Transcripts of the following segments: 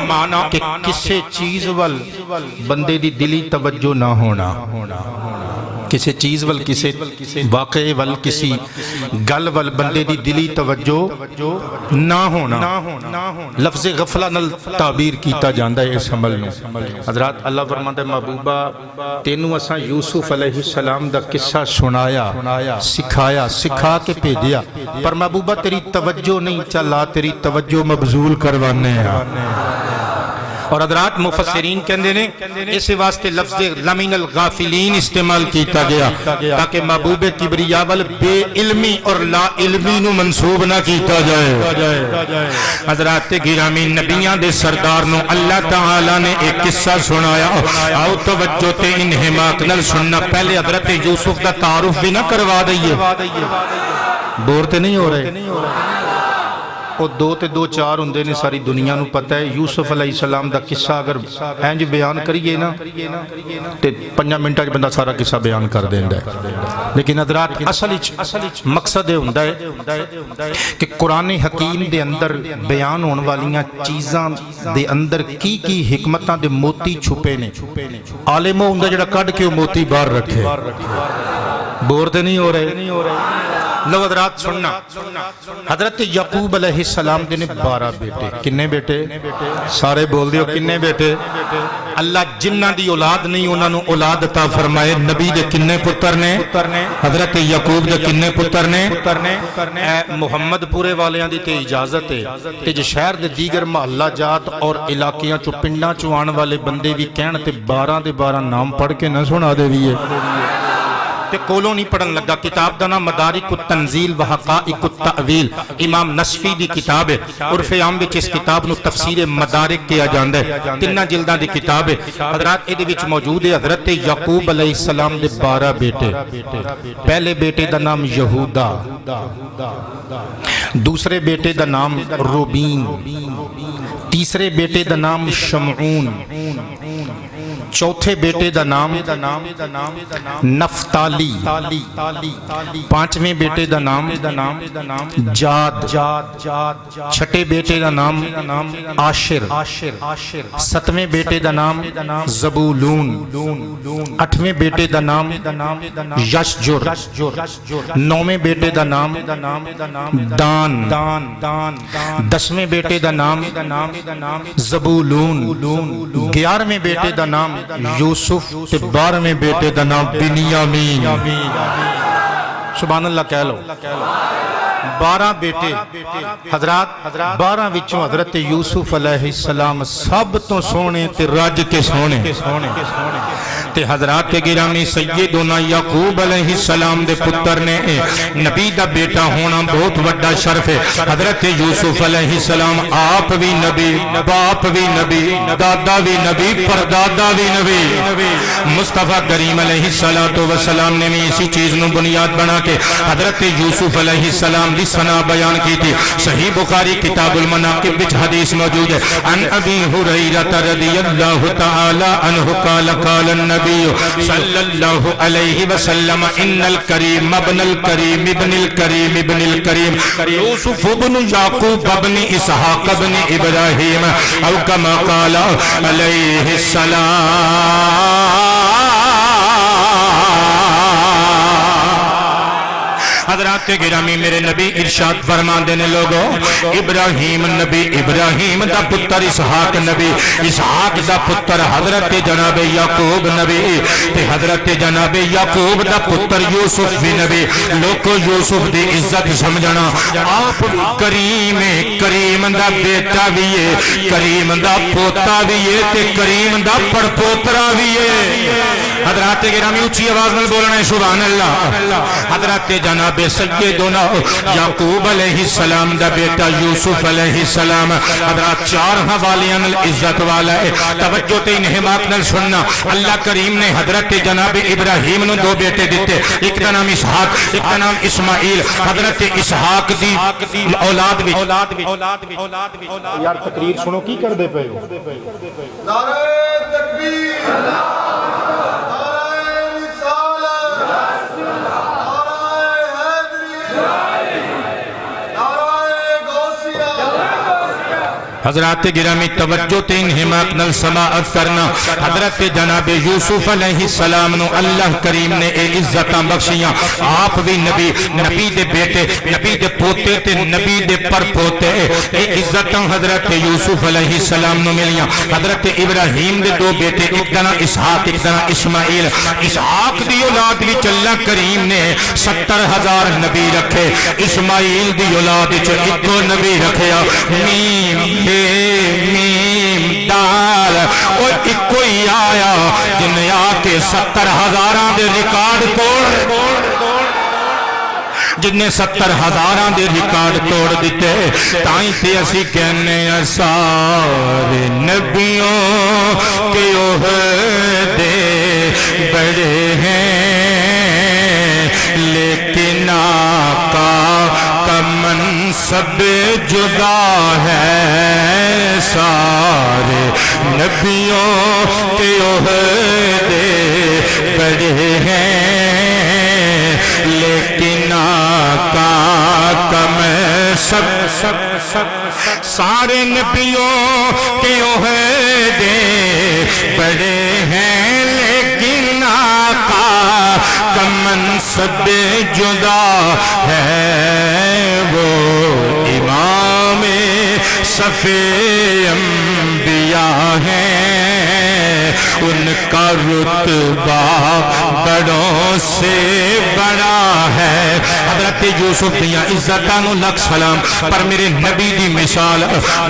معنی کہ کسی چیز ول بندے دی دلی توجہ نہ ہونا، کسی چیز ول، کسی واقعے ول، کسی گل ول بندے دی دلی توجہ نہ ہونا، لفظ غفلہ نل تعبیر کیتا جاندہ ہے اس عمل نو۔ حضرات اللہ فرماتا ہے محبوبہ تینوں اساں یوسف علیہ السلام دا قصہ سنایا، سکھایا، سکھا کے بھیجیا، پر محبوبہ تیری توجہ نہیں چلا، تیری توجہ مبذول کروانے ہیں۔ اور حضرات مفسرین کہندے نے اس واسطے لفظ لمن الغافلین استعمال کیتا گیا تاکہ محبوب کبریا وال بے علمی اور لا علمی نو منسوب نہ کیتا جائے۔ حضرات گرامی نبیاں دے سردار نو اللہ تعالی نے ایک قصہ سنایا، آؤ توجہ تے انہماک نل سننا۔ پہلے حضرت یوسف دا تعارف بھی نہ کروا دئیے، بورتے نہیں ہو رہے، وہ دو تے دو چار ہوندے نے، ساری دنیا نو پتہ ہے۔ یوسف علیہ السلام دا قصہ اگر اینج بیان کریے نا تے 5 منٹاں وچ بندہ سارا قصہ بیان کر دیندا ہے، لیکن حضرات اصل مقصد ہوندا ہے کہ قرآن حکیم دے اندر بیان ہون والیاں چیزاں دے اندر کی حکمتاں دے موتی چھپے نے، عالم ہوندا جڑا کڈ کے موتی باہر رکھے۔ بور تے نہیں ہو رہے؟ لو حضرات سننا، حضرت یعقوب علیہ السلام دے نے 12 بیٹے۔ کنے بیٹے؟ سارے بول دیو کنے بیٹے؟ اللہ جنہ دی اولاد نہیں انہاں نو اولاد عطا فرمائے۔ نبی دے کنے پتر نے؟ حضرت یعقوب دے کنے پتر نے؟ محمد پورے والیاں دی تے اجازت ہے تے جے شہر دے دیگر محلہ جات اور علاقیاں چو پنڈاں چو آن والے بندے بھی کہن تے 12 دے 12 نام پڑھ کے نہ سنا دے بھی ہے تے کولوں نہیں پڑھن لگا۔ کتاب دا نام مدارک التنزیل و حقائق التأویل، امام نصفی دی کتاب ہے۔ عرف عام وچ اس کتاب نو تفسیر مدارک کیا جاندا ہے، 3 جلداں دی کتاب ہے۔ حضرات اے دے وچ موجود ہے حضرت یعقوب علیہ السلام دے 12 بیٹے۔ پہلے بیٹے دا نام یہودا، دوسرے بیٹے دا نام روبین، تیسرے بیٹے دا نام شمعون، چوتھے بیٹے دا نام نفتالی، 5ویں بیٹے دا نام جاد، 6ٹے بیٹے دا نام عاشر، 7ویں بیٹے دا نام زبولون، 8ویں بیٹے دا نام یشجر، 9ویں بیٹے دا نام دان، 10ویں بیٹے دا نام زبولون، 11ویں بیٹے دا نام یوسف، 12ویں بیٹے دا نام بنیامین۔ سبحان اللہ کہہ لو۔ 12 بیٹے حضرات، 12 وچوں حضرت یوسف علیہ السلام سب تو سونے تے رج کے سونے تے حضرات کے گرامی سیدنا یعقوب علیہ السلام دے پتر نے نبی دا بیٹا ہونا بہت وڈا شرف ہے۔ حضرت یوسف علیہ السلام آپ بھی نبی، باپ بھی نبی، دادا بھی نبی، پردادا بھی نبی۔ مصطفیٰ کریم علیہ السلام نے بھی اسی چیز نو بنیاد بنا کے حضرت یوسف علیہ السلام دی ثنا بیان کی تھی۔ صحیح بخاری کتاب المناقب وچ حدیث موجود ہے، عن ابی ہریرہ رضی اللہ تعالی عنہ قال قال النبی صلی اللہ علیہ وسلم ان الکریم ابن الکریم ابن الکریم ابن الکریم یوسف ابن یعقوب ابن اسحاق ابن ابراہیم او کما قال علیہ السلام۔ حضرات گرامی میرے نبی ارشاد فرمان دینے لوگوں، ابراہیم نبی، ابراہیم دا پتر اسحاق نبی، اسحاق دا پتر حضرت جناب یعقوب نبی، تے حضرت جناب یعقوب دا پتر یوسف بھی نبی۔ لوگو یوسف دی عزت سمجھنا، آپ کریم، کریم دا بیٹا بھی ہے، کریم دا پوتا بھی ہے، تے کریم دا پڑپوترا بھی ہے۔ حضرات گرامی اچھی آواز میں بولنا ہے سبحان اللہ۔ حضرت جناب سیدنا یعقوب علیہ السلام دا بیٹا یوسف علیہ السلام حضرات 4 حوالیاں عزت والا ہے۔ توجہ تے انہماک نل سننا، اللہ کریم نے حضرت جناب ابراہیم نو 2 بیٹے دیتے، ایک دا نام اسحاق، ایک دا نام اسماعیل۔ حضرت اسحاق دی اولاد بھی یار تقریر سنو کی کر دے پہ ہو؟ نعرہ تکبیر، حضرات گرامی توجہ تے انہماک نل سماعت کرنا، حضرت جناب یوسف علیہ السلام نو اللہ کریم نے اے عزتاں بخشیاں، آپ بھی نبی، نبی دے بیٹے، نبی دے پوتے تے نبی دے پر پوتے، اے عزتاں حضرت یوسف علیہ السلام نو ملیاں۔ حضرت ابراہیم دے دو بیٹے، ایک دنا اسحاق ایک دنا اسماعیل، اسحاق دی اولاد وچ اللہ کریم نے 70,000 نبی رکھے، اسماعیل دی اولاد وچ ایکو نبی رکھیا، میم میم دال، اور ایکو ہی آیا جن آ کے 70,000 دے ریکارڈ توڑ، جن نے 70,000 دے ریکارڈ توڑ دیتے، تائیں تے اسی کہنے ہیں سارے نبیوں کے عہدے بڑے ہیں، لیکن آقا کا منصب جدا ہے، سارے نبیوں کے عہدے بڑے ہیں، لیکن آقا کا منصب، سارے نبیوں کے عہدے بڑے ہیں، لیکن آقا کا منصب جدا ہے، وہ امام صفِ انبیاء ہیں، ان کا رتبہ بڑوں سے بڑا ہے۔ حضرت یوسف دیاں عزتاں نو لکھ سلام، پر میرے نبی دی مثال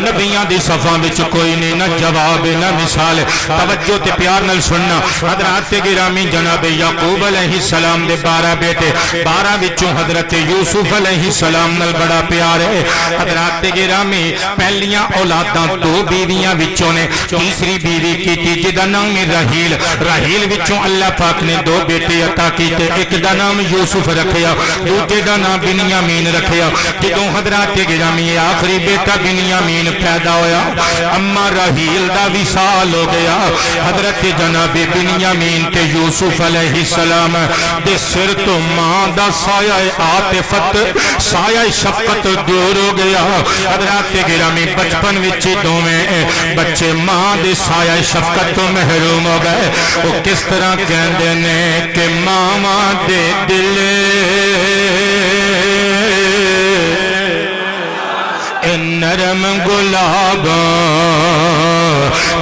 نبیاں دی صفاں وچ کوئی نہیں، نہ جواب نہ مثال۔ توجہ تے پیار نال سننا، حضرات گرامی جناب یعقوب علیہ السلام دے 12 بیٹے، 12 وچوں حضرت یوسف علیہ السلام نال بڑا پیار ہے۔ حضرات گرامی پہلیاں اولاداں 2 بیویاں وچوں نے، تیسری بیوی کیتی جدا نام راہیل، راہیل وچوں اللہ پاک نے 2 بیٹے عطا کیتے، ایک دا نام یوسف رکھیا، دوجے دا نام بنیامین رکھیا۔ جدوں حضرات گرامی آخری بیٹا بنیامین پیدا ہویا، اما راہیل دا وصال ہو گیا، حضرت جناب بنیامین تے یوسف علیہ السلام دے سر تو ماں دا سایہ عاطفت، سایہ شفقت دور ہو گیا۔ حضرات گرامی بچپن وچ دوویں بچے ماں دے سایہ شفقت تو محروم ہو گئے۔ وہ کس طرح کہندے نے کہ ماما دے دل نرم گلاب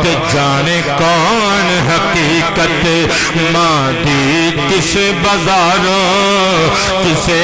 تے جانے کون حقیقت، ماں دی کس بازاروں کسے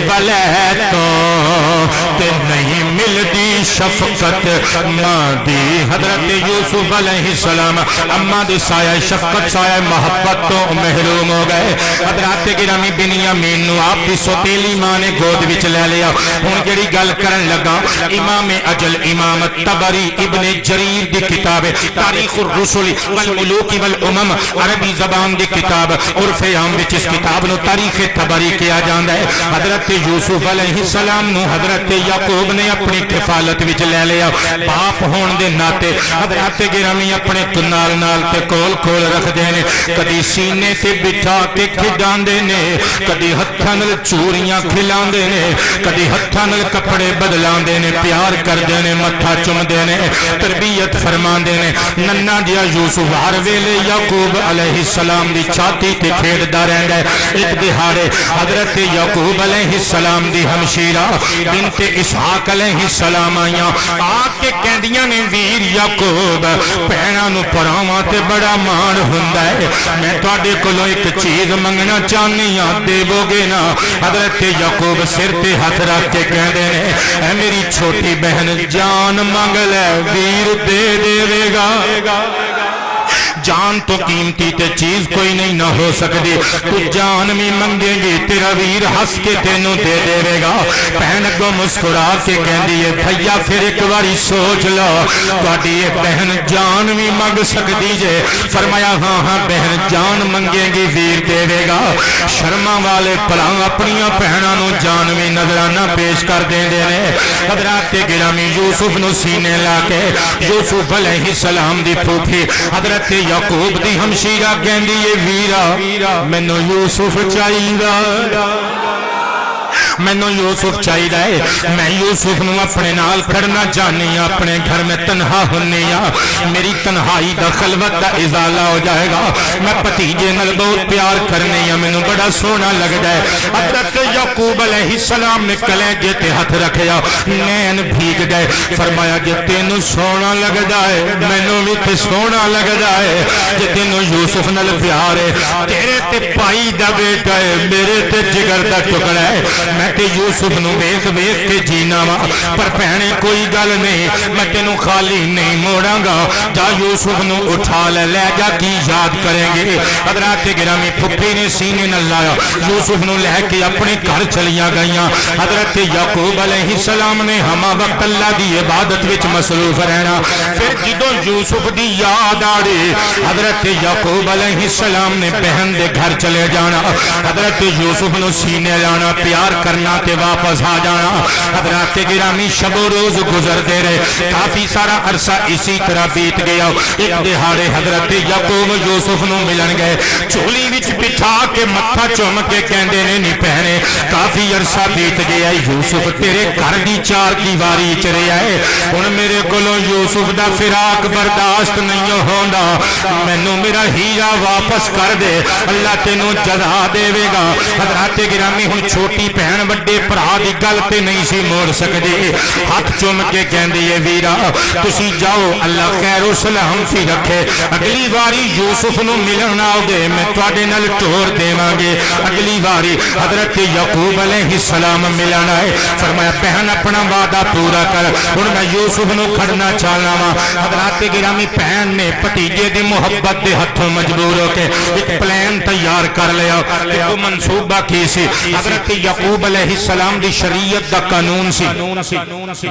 ولیتوں تے نہیں ملدی شفقت ماں دی۔ حضرت یوسف علیہ السلام اماں دی سایہ شفقت سایہ محبت تو محروم ہو گئے۔ حضرات گرامی بنیامین نو آپ دی سوتیلی ماں نے گود وچ لے لیا۔ ہن جڑی گل کرن لگا، امام اجل امام طبری ابن جریر دی کتاب تاریخ الرسل والملوک والامم، عربی زبان دی کتاب، عرف عام وچ اس کتاب نو تاریخ طبری کیا جاندا ہے۔ حضرت یوسف علیہ السلام نو حضرت یعقوب نے اپنی کفالت وچ لے لیا، باپ ہون دے ناتے حضرت گرامی اپنے نال نال تے کول کول رکھ دے نے، کدی سینے تے بٹھا کے کھڈاندے نے، کدی ہتھاں نال چوریاں کھلاندے نے، کدی ہتھاں نال کپڑے بدلاندے نے، پیار کردے نے، متھا چومدے نے، تربیت فرماندے نے۔ ننا جیا یوسف ہر ویلے یعقوب علیہ السلام دی چھاتی تے کھیڈدا رہندا ہے۔ ایک دہاڑے حضرت یعقوب علیہ السلام دی ہمشیرہ بنت اسحاق علیہ السلام آئیاں، آ کے کہندیاں نے ویر یعقوب بہناں نو پراواں تے بڑا مان ہوندا ہے، میں تواڈے کولوں ایک چیز منگنا چاہنی ہاں، دیو گے نا؟ حضرت یعقوب سر تے ہاتھ رکھ کے کہندے نے اے میری چھوٹی بہن جان منگ لے ویر دے دے گا۔ جان تو قیمتی تے چیز کوئی نہیں نہ ہو سکتی، تو جان بھی منگے گی تیرا ویر ہس کے تینوں دے دے گا۔ بہن کو مسکرا کے کہندی ہے بھیا پھر ایک باری سوچ لو، تہاڈی یہ بہن جان بھی منگ سکتی جے؟ فرمایا ہاں ہاں بہن جان منگے گی ویر دے گا۔ شرما والے پلا اپنی بہناں نو جان بھی نظرانہ پیش کر دے نے۔ حضرات گرامی یوسف نو سینے لا کے یوسف علیہ السلام دی پھوپھی حضرت یعقوب دی ہمشیرہ کہندی ہے ویرا مینوں یوسف چاہیدا، مینوں یوسف چاہیے، میں یوسف نو اپنے نال کھڑنا چاہنی ہاں، اپنے گھر میں تنہا ہونی ہاں، میری تنہائی دا خلوت دا ازالہ ہو جائے گا، میں بھتیجے نال بہت پیار کرنی ہاں، مینوں بڑا سونا لگدا ہے۔ حضرت یعقوب علیہ السلام نے کلیجے تے ہاتھ رکھیا، نین بھیگ گئے، فرمایا جے تینوں سونا لگدا ہے مینوں بھی تے سونا لگدا ہے، جے تینوں یوسف نال پیار ہے، تیرے تے پائی دا بیٹا ہے، میرے تے جگر دا ٹکڑا ہے، میں تے یوسف نو ویکھ ویکھ کے جینا وا، پر بہنے کوئی گل نہیں، میں تینوں خالی نہیں موڑاں گا، جا یوسف نو اٹھا لے جا، کی یاد کریں گے۔ حضرات گرامی پھپھی نے سینے نال لایا، یوسف نو لے کے اپنے گھر چلیاں گئیاں۔ حضرت یعقوب علیہ السلام نے ہما وقت اللہ دی عبادت وچ مصروف رہنا، پھر جدوں یوسف دی یاد آڑی حضرت یعقوب علیہ السلام نے بہن دے گھر چلے جانا، حضرت یوسف نو سینے لانا، پیار کرنا تے واپس آ جانا۔ حضرات گرامی شب و روز گزرتے رہے، کافی سارا عرصہ اسی طرح بیت گیا۔ ایک دہاڑے حضرت یعقوب یوسف نو ملن گئے، چولی وچ بٹھا کے متھا چوم کے کہندے نے نہیں پہنے، کافی عرصہ بیت گیا یوسف تیرے گھر دی چار دیواری چ رہیا ہے، ہن میرے کولوں یوسف دا فراق برداشت نہیں ہوندا، مینوں میرا ہیرا واپس کر دے، اللہ تینوں جزا دے گا۔ حضرات گرامی ہن چھوٹی بہن وڈے بھرا دی گل تے نہیں سی موڑ سکدی، ہاتھ چوم کے کہندی ہے ویرا تسی جاؤ، اللہ خیر و سلامتی رکھے، اگلی باری یوسف نو ملن آؤ گے میں تواڈے نال ٹور دیواں گے، اگلی باری حضرت یعقوب علیہ السلام ملن آئے، فرمایا بہن اپنا وعدہ پورا کر، ہن میں یوسف نو کھڑنا چاہنا وا۔ حضرات گرامی بہن نے بھتیجے دی محبت دے ہتھوں مجبور ہو کے ایک پلان تیار کر لیا، وہ منصوبہ کی سی، حضرت یعقوب علیہ السلام دی شریعت دا قانون سی،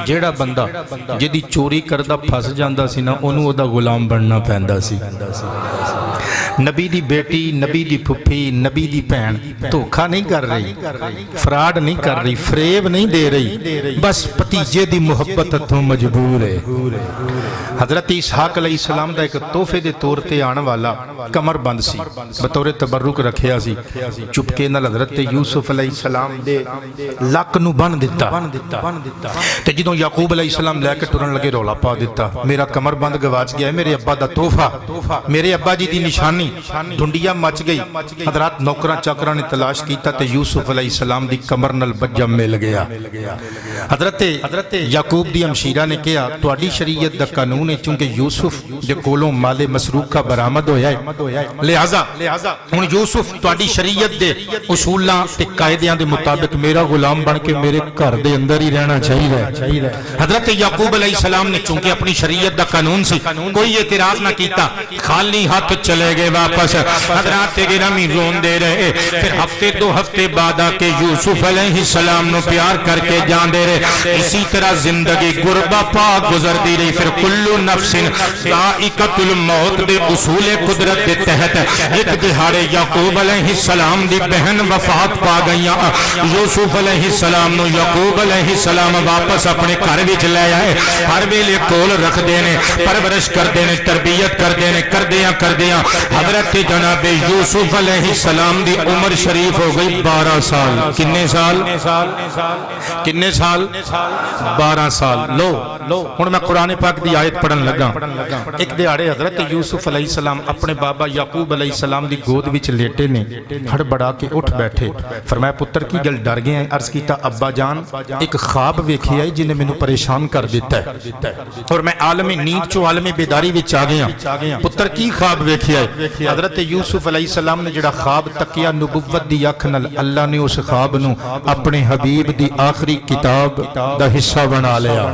جیڑا بندہ جدی چوری کردا پھس جاندا سی نا اونوں او دا غلام بننا پیندا سی۔ نبی دی بیٹی، نبی دی پھپھی، نبی دی بہن دھوکھا نہیں کر رہی، فراڈ نہیں کر رہی، فریب نہیں دے رہی، بس بھتیجے دی محبت ہتھوں مجبور ہے۔ حضرت اسحاق علیہ السلام دا ایک تحفے دے طور تے آن والا کمر بند سی، بطور تبرک رکھیا سی، چپکے نال حضرت یوسف علیہ السلام دے لک نو بن دتا، تے جدوں یعقوب علیہ السلام لے کے ٹرن لگے رولا پا دیتا، میرا کمر بند گواچ گیا ہے، میرے ابا دا تحفہ، میرے ابا جی دی نشانی، ڈھنڈیا مچ گئی۔ حضرات نوکراں چاکراں نے تلاش کیتا تے یوسف علیہ السلام دی کمر نال بجا مل گیا۔ حضرت یعقوب دی ہمشیرہ نے کہا تواڈی شریعت دا قانون ہے چونکہ یوسف دے کولوں مال مسروقہ برآمد ہویا ہے، لہذا ہن یوسف تواڈی شریعت دے اصولاں تے قاعدیاں دے مطابق میرا غلام بن کے میرے گھر دے اندر ہی رہنا چاہیے۔ حضرت یعقوب علیہ السلام نے چونکہ اپنی شریعت دا قانون سی کوئی اعتراض نہ کیتا، خالی ہاتھ چلے گئے واپس۔ حضرات گرامی روندے رہے، پھر ہفتے دو ہفتے بعد آ کے یوسف علیہ السلام نو پیار کر کے جاندے رہے، اسی طرح زندگی غربا پا گزرتی رہی۔ پھر کلو نفس ذائقۃ الموت دے اصول قدرت دے تحت ایک دہاڑے یعقوب علیہ السلام دی بہن وفات پا گئیاں، یوسف علیہ السلام نو یعقوب علیہ السلام واپس اپنے گھر وچ لے آئے، ہر ویلے کول رکھدے نے، پرورش کردے نے، تربیت کردے نے، کردیاں حضرت جناب یوسف علیہ السلام دی عمر شریف ہو گئی 12 سال۔ کنے سال؟ 12 سال۔ لو ہن میں قرآن پاک دی آیت پڑھن لگا۔ ایک دیہاڑے حضرت یوسف علیہ السلام اپنے بابا یعقوب علیہ السلام دی گود وچ لیٹے نے، ہڑبڑا کے اٹھ بیٹھے، فرمایا پتر کی گل ڈر گئے ہیں؟ عرض کیتا ابا جان ایک خواب ویکھیا ہے جنہیں مینوں پریشان کر دیتا ہے اور میں عالم نیند چو عالم بیداری وچ آ گیا، پتر کی خواب ویکھیا ہے؟ حضرت یوسف علیہ السلام نے جڑا خواب تکیا نبوت دی اکھ نال، اللہ نے اس خواب نو اپنے حبیب دی آخری کتاب دا حصہ بنا لیا،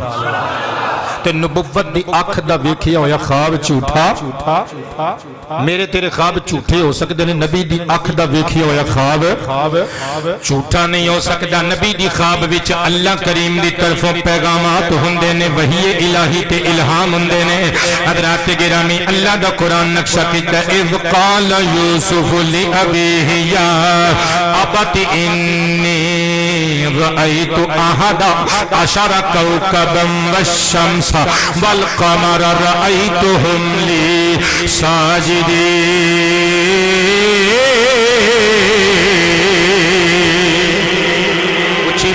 تے نبوت دی اکھ دا ویکھیا ہویا خواب جھوٹا، میرے تیرے خواب جھوٹے ہو سکتے ہیں، نبی دی اکھ دا ویکھیا ہویا خواب جھوٹا نہیں ہو سکتا۔ نبی دی خواب وچ اللہ کریم دی طرفوں پیغامات ہوندے نے، وحی الہی تے الہام ہوندے نے۔ حضرات گرامی اللہ دا قرآن نقشہ کیتا ہے، اذ قال یوسف لأبیہ یا ابت انی رأیت احد عشر کوکبا والشمس والقمر رأیتهم لی ساجدین۔ اچھی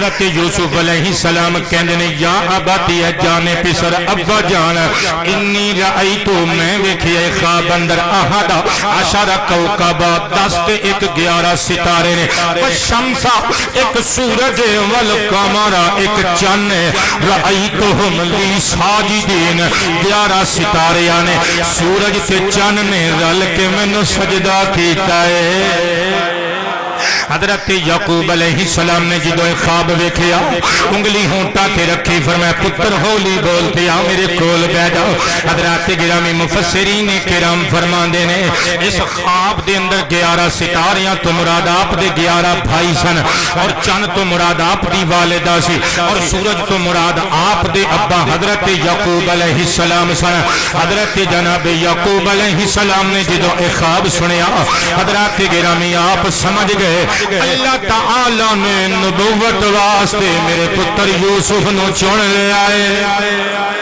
حضرت یوسف علیہ السلام کہندے نے یا اباتی ہے جانے پسر ابا جان انی رأیتو میں ویکھیا خواب اندر احد عشر کوکبا 10 تے 11 ستارے نے والشمسا ایک سورج والقمر ایک چاند رأیتہم لی ساجدین 11 ستارے نے سورج تے چاند نے رل کے مینوں سجدہ کیتا ہے حضرت یعقوب علیہ السلام نے جدو خواب ویکھیا انگلی ہونٹا تے رکھی فرمایا پتر ہولی بولتے آ میرے کول بیٹھ جاؤ حضرات گرامی مفسرین کرام فرماندے نے اس خواب دے اندر 11 ستاریاں تو مراد آپ دے 11 بھائی سن اور چند تو مراد آپ دی والدہ سی اور سورج تو مراد آپ دے ابا حضرت یعقوب علیہ السلام سن حضرت جناب یعقوب علیہ السلام نے جدو خواب سنیا حضرات گرامی آپ سمجھ گئے اللہ تعالی نے نبوت واسطے میرے پتر یوسف نو چن لے آئے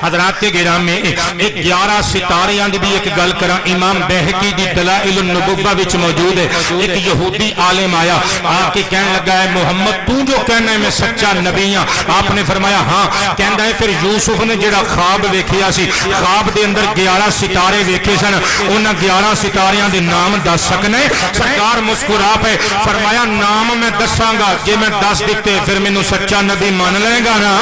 حضرات گرامی 11 ستاریاں دی بھی ایک گل کراں امام بہقی دی دلائل النبوہ وچ موجود ہے ایک یہودی عالم آیا آ کے کہنے لگا ہے محمد تو جو کہنا ہے میں سچا نبی ہاں آپ نے فرمایا ہاں کہندا ہے پھر یوسف نے جڑا خواب ویکھیا سی خواب دے اندر 11 ستارے ویکھے سن انہاں 11 ستاریاں دے نام دس سکنے سرکار مسکرا پے فرمایا نام میں دساں گا جے میں دس دتے پھر مینوں سچا نبی مان لے گا نا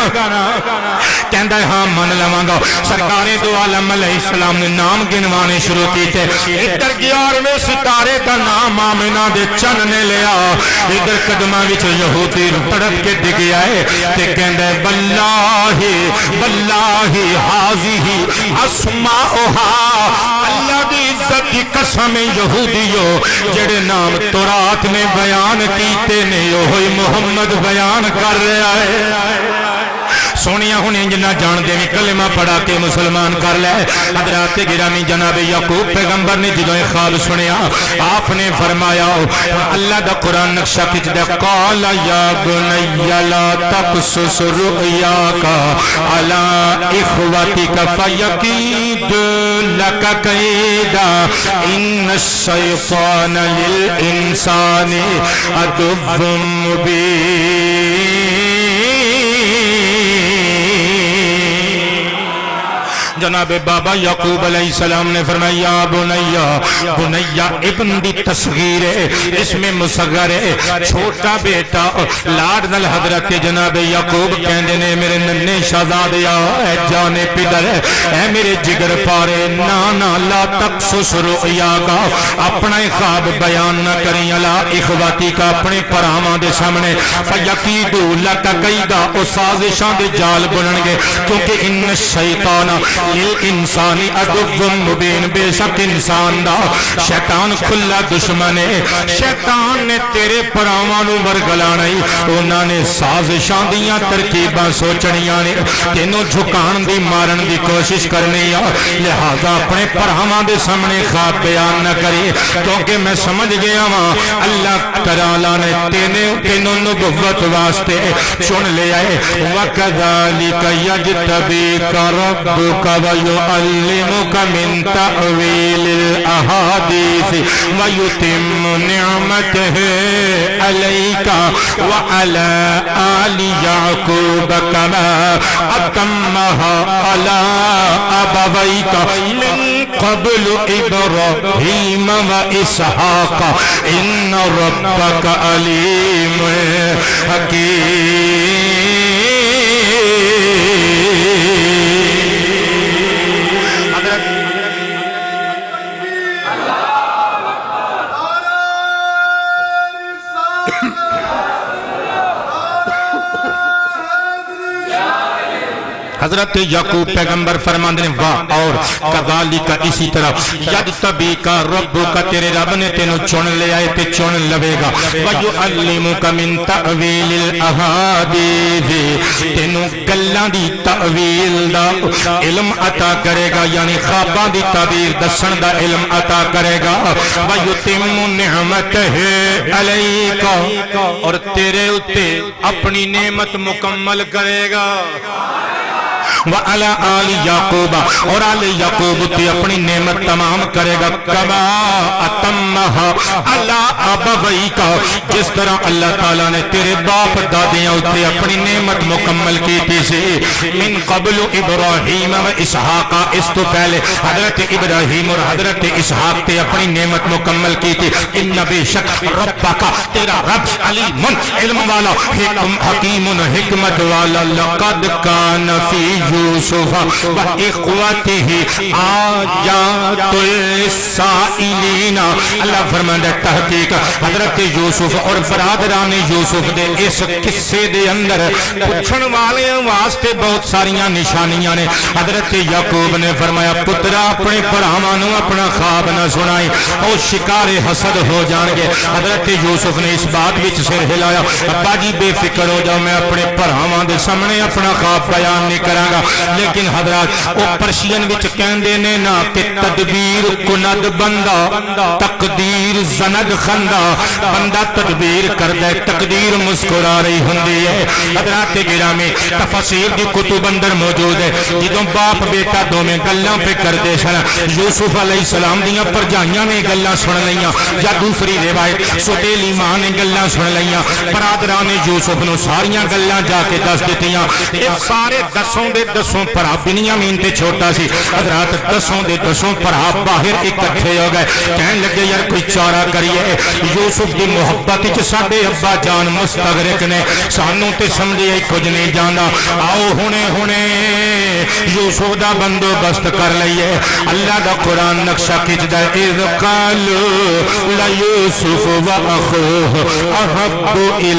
کہندا ہے ہاں مان لواں گا سرکار دو عالم علیہ السلام نے نام گنوانے شروع کیتے ادھر 11ویں ستارے دا نام آمنہ دے چن نے لیا ادھر قدمہ وچ یہودی تڑپ کے ڈگ آئے تے کہندا ہے واللہ واللہ ہذہ اسماؤھا اللہ دی عزت دی قسم یہودیو جڑے نام تورات نے بیان کیتے نے وہی محمد بیان کر رہا ہے سونیا ہونے جنہ جان دے میں کلمہ پڑھا کے مسلمان کر لے حضرات گرامی جناب یعقوب پیغمبر نے جدو خواب سنیا آپ نے فرمایا اللہ دا قرآن نقشہ کچھ دے قال یا بنی لا تقصص رؤیاک علی اخوتک فیقید لک کیدا ان الشیطان للانسان عدو مبین جناب بابا یعقوب علیہ السلام نے فرمایا بنیا بنیا ابن دی تصغیر ہے اس میں مصغر ہے چھوٹا بیٹا لاڈ نال حضرت جناب یعقوب کہندے نے میرے ننے شہزادیا اے جانے پدر اے میرے جگر پارے نانا لا تقصص رؤیا کا اپنا خواب بیان نہ کریں الا اخواتی کا اپنے پراواں دے سامنے فیقید لک کیدا او سازشاں دے جال بنن گے کیونکہ ان الشیطان للانسانی عدو مبین بے شک انسان دا شیطان کھلا دشمن ہے شیطان نے تیرے پراواں نو ورگلانا ہی انہاں نے سازشاں دیاں ترکیباں سوچنیاں نے تینوں جھکان دی مارن دی کوشش کرنی ہے لہذا اپنے پراواں دے سامنے خواب بیان نہ کری کیونکہ میں سمجھ گیا ہاں اللہ تعالی نے تینوں نبوت واسطے چن لے آئے وَكَذَلِكَ يَجْتَبِيكَ رَبُّكَ وَيُعَلِّمُكَ مِن تَأْوِيلِ الْأَحَادِيثِ وَيُتِمُّ نِعْمَتَهُ عَلَيْكَ وَعَلَى آلِ يَعْقُوبَ كَمَا أَتَمَّهَا عَلَى أَبَوَيْكَ مِن قَبْلُ إِبْرَاهِيمَ وَإِسْحَاقَ إِنَّ رَبَّكَ عَلِيمٌ حَكِيمٌ حضرت یعقوب پیغمبر فرماندے ہیں واہ اور کذالک اسی طرح یجتبیک ربک تیرے رب نے تینوں چن لے آئے تے چن لوے گا ویعلمک من تأویل الاحادیث تینوں گلاں دی تأویل دا علم عطا کرے گا یعنی خواباں دی تعبیر دسن دا علم عطا کرے گا ویتم نعمتہ علیک اور تیرے اوتے اپنی نعمت مکمل کرے گا وعلی آل یعقوب اور آل یعقوب تے اپنی نعمت تمام کرے گا کما اتمہا علی ابویک جس طرح اللہ تعالیٰ نے تیرے باپ دادیاں تے اپنی نعمت مکمل کی تھی سے من قبل ابراہیم و اسحاق اس تو پہلے حضرت ابراہیم اور حضرت اسحاق تے اپنی نعمت مکمل کی تھی ان بے شک ربک تیرا رب علیم علم والا حکیم حکمت والا لقد کان فی یوسف و اخوته آیات للسائلین اللہ فرماندا تحقیق حضرت یوسف اور برادران یوسف دے اس قصے دے اندر پوچھن والے واسطے بہت ساریاں نشانیاں نے حضرت یعقوب نے فرمایا پترا اپنے بھراواں نوں اپنا خواب نہ سنائی او شکار حسد ہو جان گے حضرت یوسف نے اس بات وچ سر ہلایا ابا جی بے فکر ہو جاؤ میں اپنے بھراواں دے سامنے اپنا خواب بیان نہیں کراں گا لیکن حضرات او پرشین وچ کہندے نے نا کہ تدبیر کند بندہ تقدیر زند خندہ بندہ تدبیر کردا ہے تقدیر مسکرا رہی ہوندی ہے حضرات گرامی تفسیر دی کتب اندر موجود ہے جدوں باپ بیٹا دوویں گلاں پہ کردے سن یوسف علیہ السلام دیاں پرجائیاں نے گلاں سن لیاں یا دوسری روایت سٹیلی ماں نے گلاں سن لیاں برادران یوسف نو ساریاں گلاں جا کے دس دتیاں اے سارے دسوں دے دسوں بھرا بنیامین تے چھوٹا سی حضرات دسوں دے دسوں بھرا باہر اکٹھے ہو گئے کہن لگے یار کوئی چارہ کریے یوسف دی محبت وچ ساڈے ابا جان مستغرق نے سانوں تے سمجھے کچھ نہیں جانا آؤ ہنے ہنے یوسف دا بندوبست کر لئیے اللہ دا قرآن نقشہ کھچدا ہے اذ قالوا لیوسف واخوہ احب الی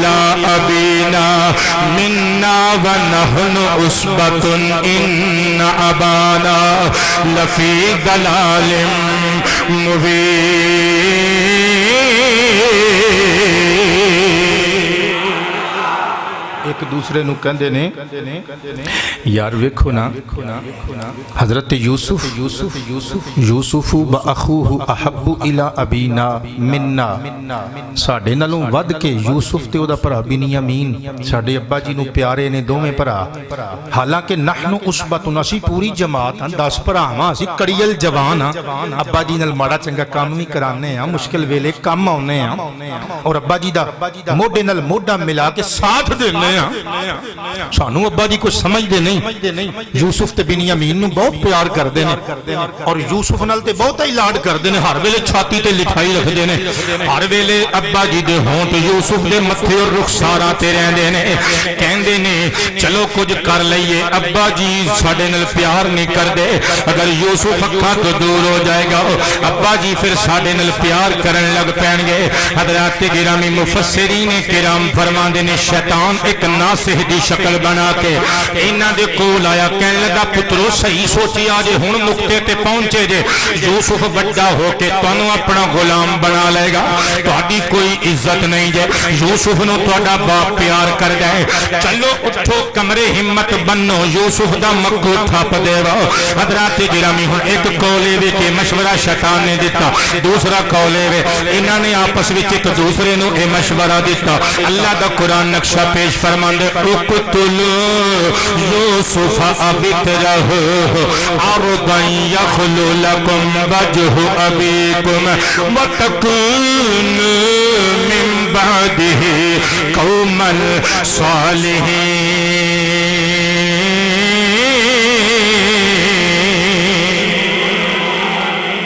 ابینا منا ونحن عصبۃ ان ابانا لفی ضلال مبین ایک دوسرے نو کہندے نے یار ویکھو نا حضرت یوسف و اخوہ احب الی ابینا منا ساڈے نالوں ود کے یوسف تے او دا بھرا بنیامین ساڈے ابا جی نو پیارے نے دوویں بھرا حالانکہ نحن عصبۃ اسی پوری جماعت ہاں 10 بھراواں اسی کڑیل جوان ہاں ابا جی نال ماڑا چنگا کام وی کرانے ہاں مشکل ویلے کم آونے ہاں اور ابا جی دا موڈے نال موڈا ملا کے ساتھ دینے سانو ابا جی کچھ سمجھ دے نہیں یوسف تے بنیامین نو بہت پیار کر دے نے اور یوسف نال تے بہت ہی لاڈ کر دے نے ہر ویلے چھاتی تے لکھائی رکھ دے نے ہر ویلے ابا جی دے ہونٹ یوسف دے متھے اور رخساراں تے رہندے نے کہندے نے چلو کچھ کر لئیے ابا جی ساڈے نال پیار نہیں کردے اگر یوسف اکھاں تو دور ہو جائے گا ابا جی پھر ساڈے نال پیار کرن لگ پین گے حضرات گرامی مفسرین کرام فرماندے نے شیطان ایک ناصح دی شکل بنا کے انہاں دے کول آیا کہن لگا پترو صحیح سوچی آج ہن نقطے تے پہنچے جے یوسف بڑا ہو کے تانوں اپنا غلام بنا لے گا تہاڈی کوئی عزت نہیں جے یوسف نو تہاڈا باپ پیار کردا ہے چلو اٹھو کمرے ہمت بنو یوسف دا مکو تھپ دیو حضرات گرامی ہن ایک کولے وچ مشورہ شیطان نے دتا دوسرا کولے انہاں نے آپس وچ ایک دوسرے نو اے مشورہ دتا اللہ دا قرآن نقشہ پیش فرماندے اقتلوا یوسف ابترہ ارضا یخل لکم وجہ ابیکم وتکونوا من بعدہ قوما صالحین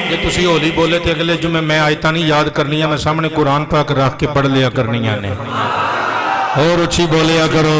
یہ تسی ہولی بولے تھے اگلے جمعے میں آیتاں نہیں یاد کرنی ہے میں سامنے قرآن پاک رکھ کے پڑھ لیا کرنی ہے اور اچھی بولیا کرو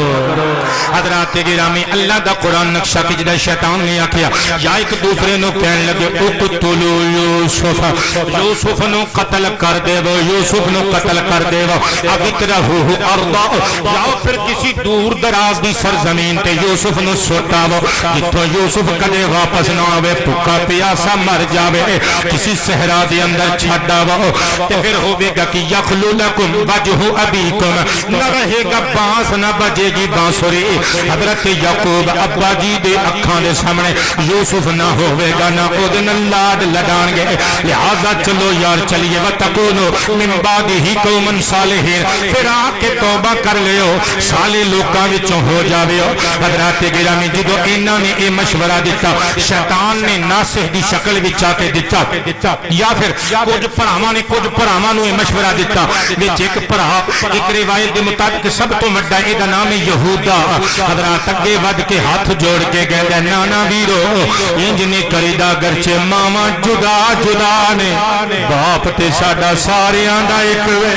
حضرات گرامی اللہ دا قرآن نقشہ کھچدا شیطان نے آکھیا یا ایک دوسرے نو کہن لگے اقتلوا یوسف یوسف نو قتل کر دیو یوسف نو قتل کر دیو ابترہو ارضا یا پھر کسی دور دراز دی سرزمین تے یوسف نو سٹاو جتھوں یوسف کدے واپس نہ آوے بھوکا پیاسا مر جاوے کسی صحرا دے اندر چھڈ آو تے پھر ہوے گا کہ یخلو لکم وجہ ابیکم نہ رہے رہے گا بانس نہ بجے گی بانسری حضرت یعقوب ابا جی دے اکھاں دے سامنے یوسف نہ ہوئے گا نہ اودن لاڈ لڈان گے لہذا چلو یار چلیے وَتَكُونُ مِن بَعْدِهِ قَوْمًا صَالِحِينَ پھر آ کے توبہ کر لیو سالے لوکاں وچوں ہو جاویو حضرات گرامی جدو انہاں نے یہ مشورہ دیتا شیطان نے ناصح دی شکل وچ آ کے دیتا یا پھر کچھ بھراواں نے کچھ بھراواں نوں یہ مشورہ دیتا وچ ایک بھرا ایک روایت دے مطابق سب تو وڈا اے دا نام ہے یہودا حضرات اگے ود کے ہاتھ جوڑ کے کہندا نانا ویرو انج نہیں کریدا گرچہ ماواں جدا جدا نے باپ تے ساڈا ساریاں دا ایک وے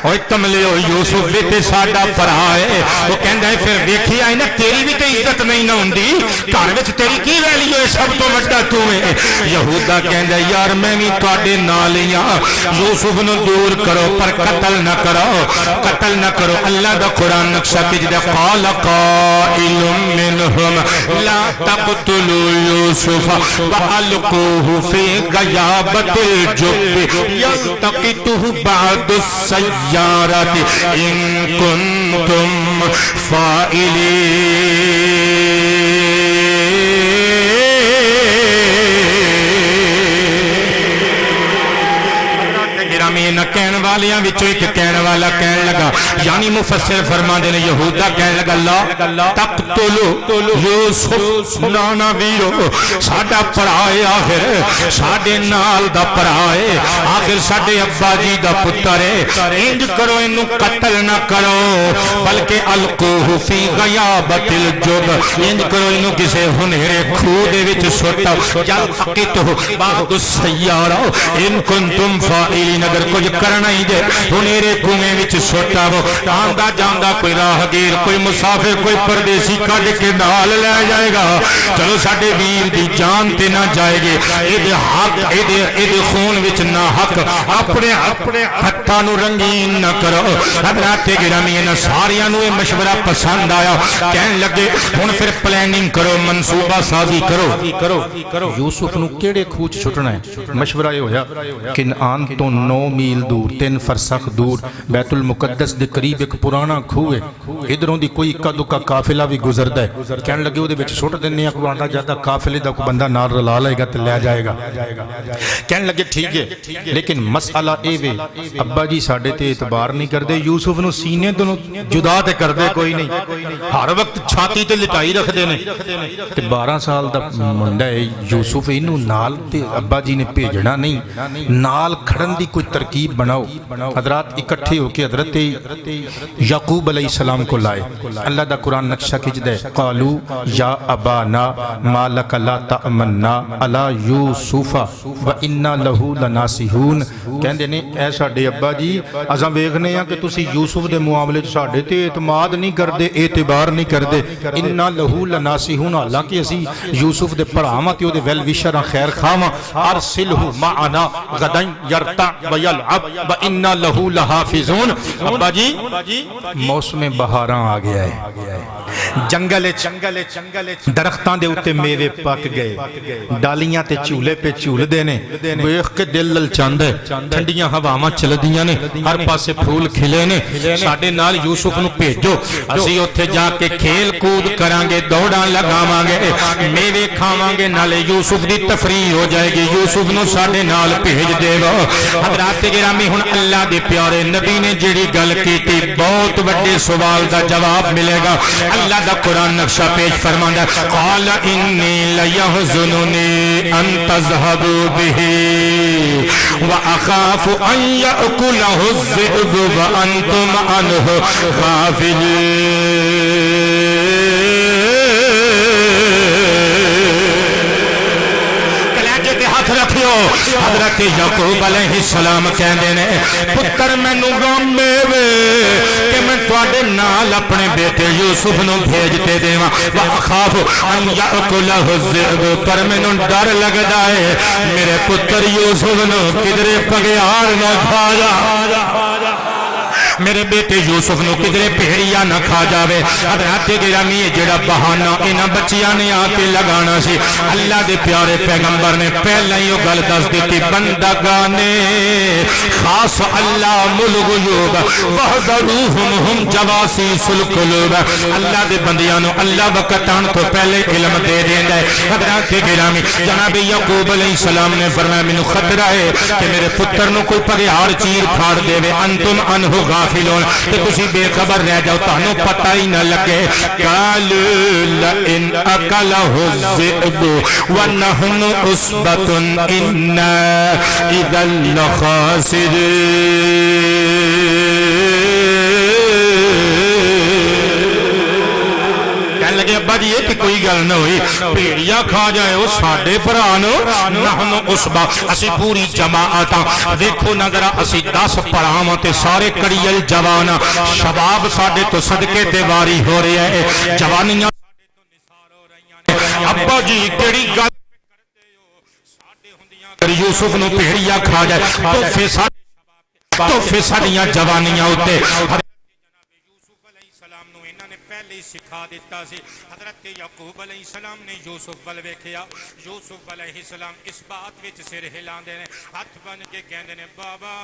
اوہ کملیو یوسف بھی تے ساڈا بھرا ہے وہ کہندا ہے پھر ویکھی آئی نا تیری بھی تے عزت نہیں نہ ہوندی گھر وچ تیری کی ویلیو ہے سب تو وڈا تو ہے یہودا کہندا یار میں بھی تواڈے نال ہی ہاں یوسف نو دور کرو پر قتل نہ کرو اللہ دا قرآن نقشہ کجدا قال قائل منهم لا تقتلوا يوسف والقوه في غيابة الجب يلتقطه بعض السيارات إن كنتم فاعلين نہ کہنے والیاں وچوں ایک کہنے والا کہنے لگا یعنی مفسر فرماندے نے یہودا کہنے لگا لا تقتلوا یوسف نانا ویرو ساڈا بھرا ہے آخر ساڈے نال دا بھرا ہے آخر ساڈے ابا جی دا پتر ہے انج کرو اینو قتل نہ کرو بلکہ القوہ فی غیابۃ الجب انج کرو اینو کسے ہنیرے کھو دے وچ سٹو یا تقتو بعض السیارہ ان کنتم فاعلین اگر کچھ کرنا ہی دے ہنیرے کنویں وچ سٹا وہ آندا جاندا کوئی راہگیر کوئی مسافر کوئی پردیسی کڈ کے نال لے جائے گا چلو ساڈے ویر دی جان تے نہ جائے گی اے دے حق اے دے خون وچ نہ حق اپنے ہتھاں نو رنگین نہ کرو حضرات گرامی انہاں ساریاں نو یہ مشورہ پسند آیا کہن لگے ہن پھر پلاننگ کرو منصوبہ سازی کرو یوسف نو کیڑے کھوچ چھٹنا ہے مشورہ یہ ہویا کنعان تو 9 میل دور 3 فرسخ دور بیت المقدس دے قریب ایک پرانا کھو ہے ادھروں دی کوئی اکا دکا قافلہ بھی گزردا ہے کہن لگے او دے وچ چھٹ دیننے کو آندا جاتا قافلے دا کوئی بندہ نال رلا لے گا تے لے جائے گا کہن لگے ٹھیک ہے لیکن مسئلہ اے وے ابا جی ساڈے تے اعتبار نہیں کردے یوسف نو سینے تو جدا تے کردے کوئی نہیں ہر وقت چھاتی تے لٹائی رکھدے نے تے 12 سال دا منڈا ہے یوسف اینو نال تے ابا جی نے بھیجنا نہیں نال کھڑن دی کوئی ترکیب بناؤ حضرات اکٹھے ہو کے حضرت یعقوب علیہ السلام کو لائے اللہ دا قرآن نقشہ کھچ دے قالو یا ابانا ما لک لا تأمنا علی یوسف و انا لہو لناسحون کہندے نے اے ساڈے ابا جی اساں ویکھنے ہاں کہ تسی یوسف دے معاملے وچ ساڈے تے اعتماد نہیں کردے اعتبار نہیں کردے انا لہو لناسحون حالانکہ اسی یوسف دے پڑھاواں تے او دے ویل وشراں خیر خواہاں ارسلہ معنا غدا یرتع ویلعب وَإِنَّا لَهُ لَحَافِظُونَ ابا جی موسم بہاراں آ گیا ہے جنگل درختاں دے اتے میوے پک گئے ڈالیاں تے چولے پہ چول دینے ویکھ کے دل للچاند ہے ٹھنڈیاں ہواواں چلدیاں نے ہر پاسے پھول کھلے نے ساڈے نال یوسف نو بھیجو اسی اوتھے جا کے کھیل کود کران گے دوڑاں لگاواں گے میوے کھاواں گے نالے یوسف دی تفریح ہو جائے گی یوسف نو ساڈے نال بھیج دیو حضرات گرامی ہن اللہ دے پیارے نبی نے جڑی گل کیتی بہت بڑے سوال دا جواب ملے گا اللہ دا قرآن نقشہ پیش فرماندا قال انی لیحزننی ان تذهبوا به واخاف ان یاکلہ الذئب وانتم عنہ غافلون رکھو حضرت یعقوب علیہ السلام کہندے نے پتر مینوں غم وے کہ میں تواڈے نال اپنے بیٹے یوسف نو بھیجتے دیواں واخاف ان یاکلہ الذئب پر مینوں ڈر لگدا ہے میرے پتر یوسف نو کدرے پگیار نہ کھا جا میرے بیٹے یوسف نو کدھرے بھیڑیا نہ کھا جاوے حضرات گرامی جڑا بہانہ انہاں بچیاں نے آ کے لگانا سی اللہ دے پیارے پیغمبر نے پہلا ہی وہ گل دس دیتی بندگانے خاص اللہ ملغیوب وحضروہم ہم جواسیس القلوب اللہ دے بندیاں نو اللہ وقت آن تو پہلے علم دے دیندا ہے حضرات گرامی جناب یعقوب علیہ السلام نے فرمایا مینوں خطرہ ہے کہ میرے پتر نو کوئی پگیار چیر پھاڑ دے وے انتم عنہ غافلون تے تسی بے خبر رہ جاؤ تانوں پتہ ہی نہ لگے قال لئن اکلہ الذئب ونحن عصبۃ انا اذا لخاسرون لگے ابا جی یہ کوئی گل نہ ہوئی بھیڑیا کھا جائے وہ ساڈے پرانو نحن عصبہ اسی پوری جماعتاں دیکھو نہ ذرا اسی 10 پڑھاواں تے سارے کڑیل جوان شباب ساڈے تو صدقے تے واری ہو رہے ہیں جوانیاں ساڈے تو نثار ہو رہی ہیں ابا جی کیڑی گل کرتے ہو ساڈے ہوندیاں اگر یوسف نو بھیڑیا کھا جائے تو پھر ساڈیاں جوانیاں اوتے پہلے ہی سکھا دیتا سی حضرت یعقوب علیہ السلام نے یوسف ول ویکھیا یوسف علیہ السلام اس بات وچ سر ہلاندے نے ہاتھ بن کے کہندے نے بابا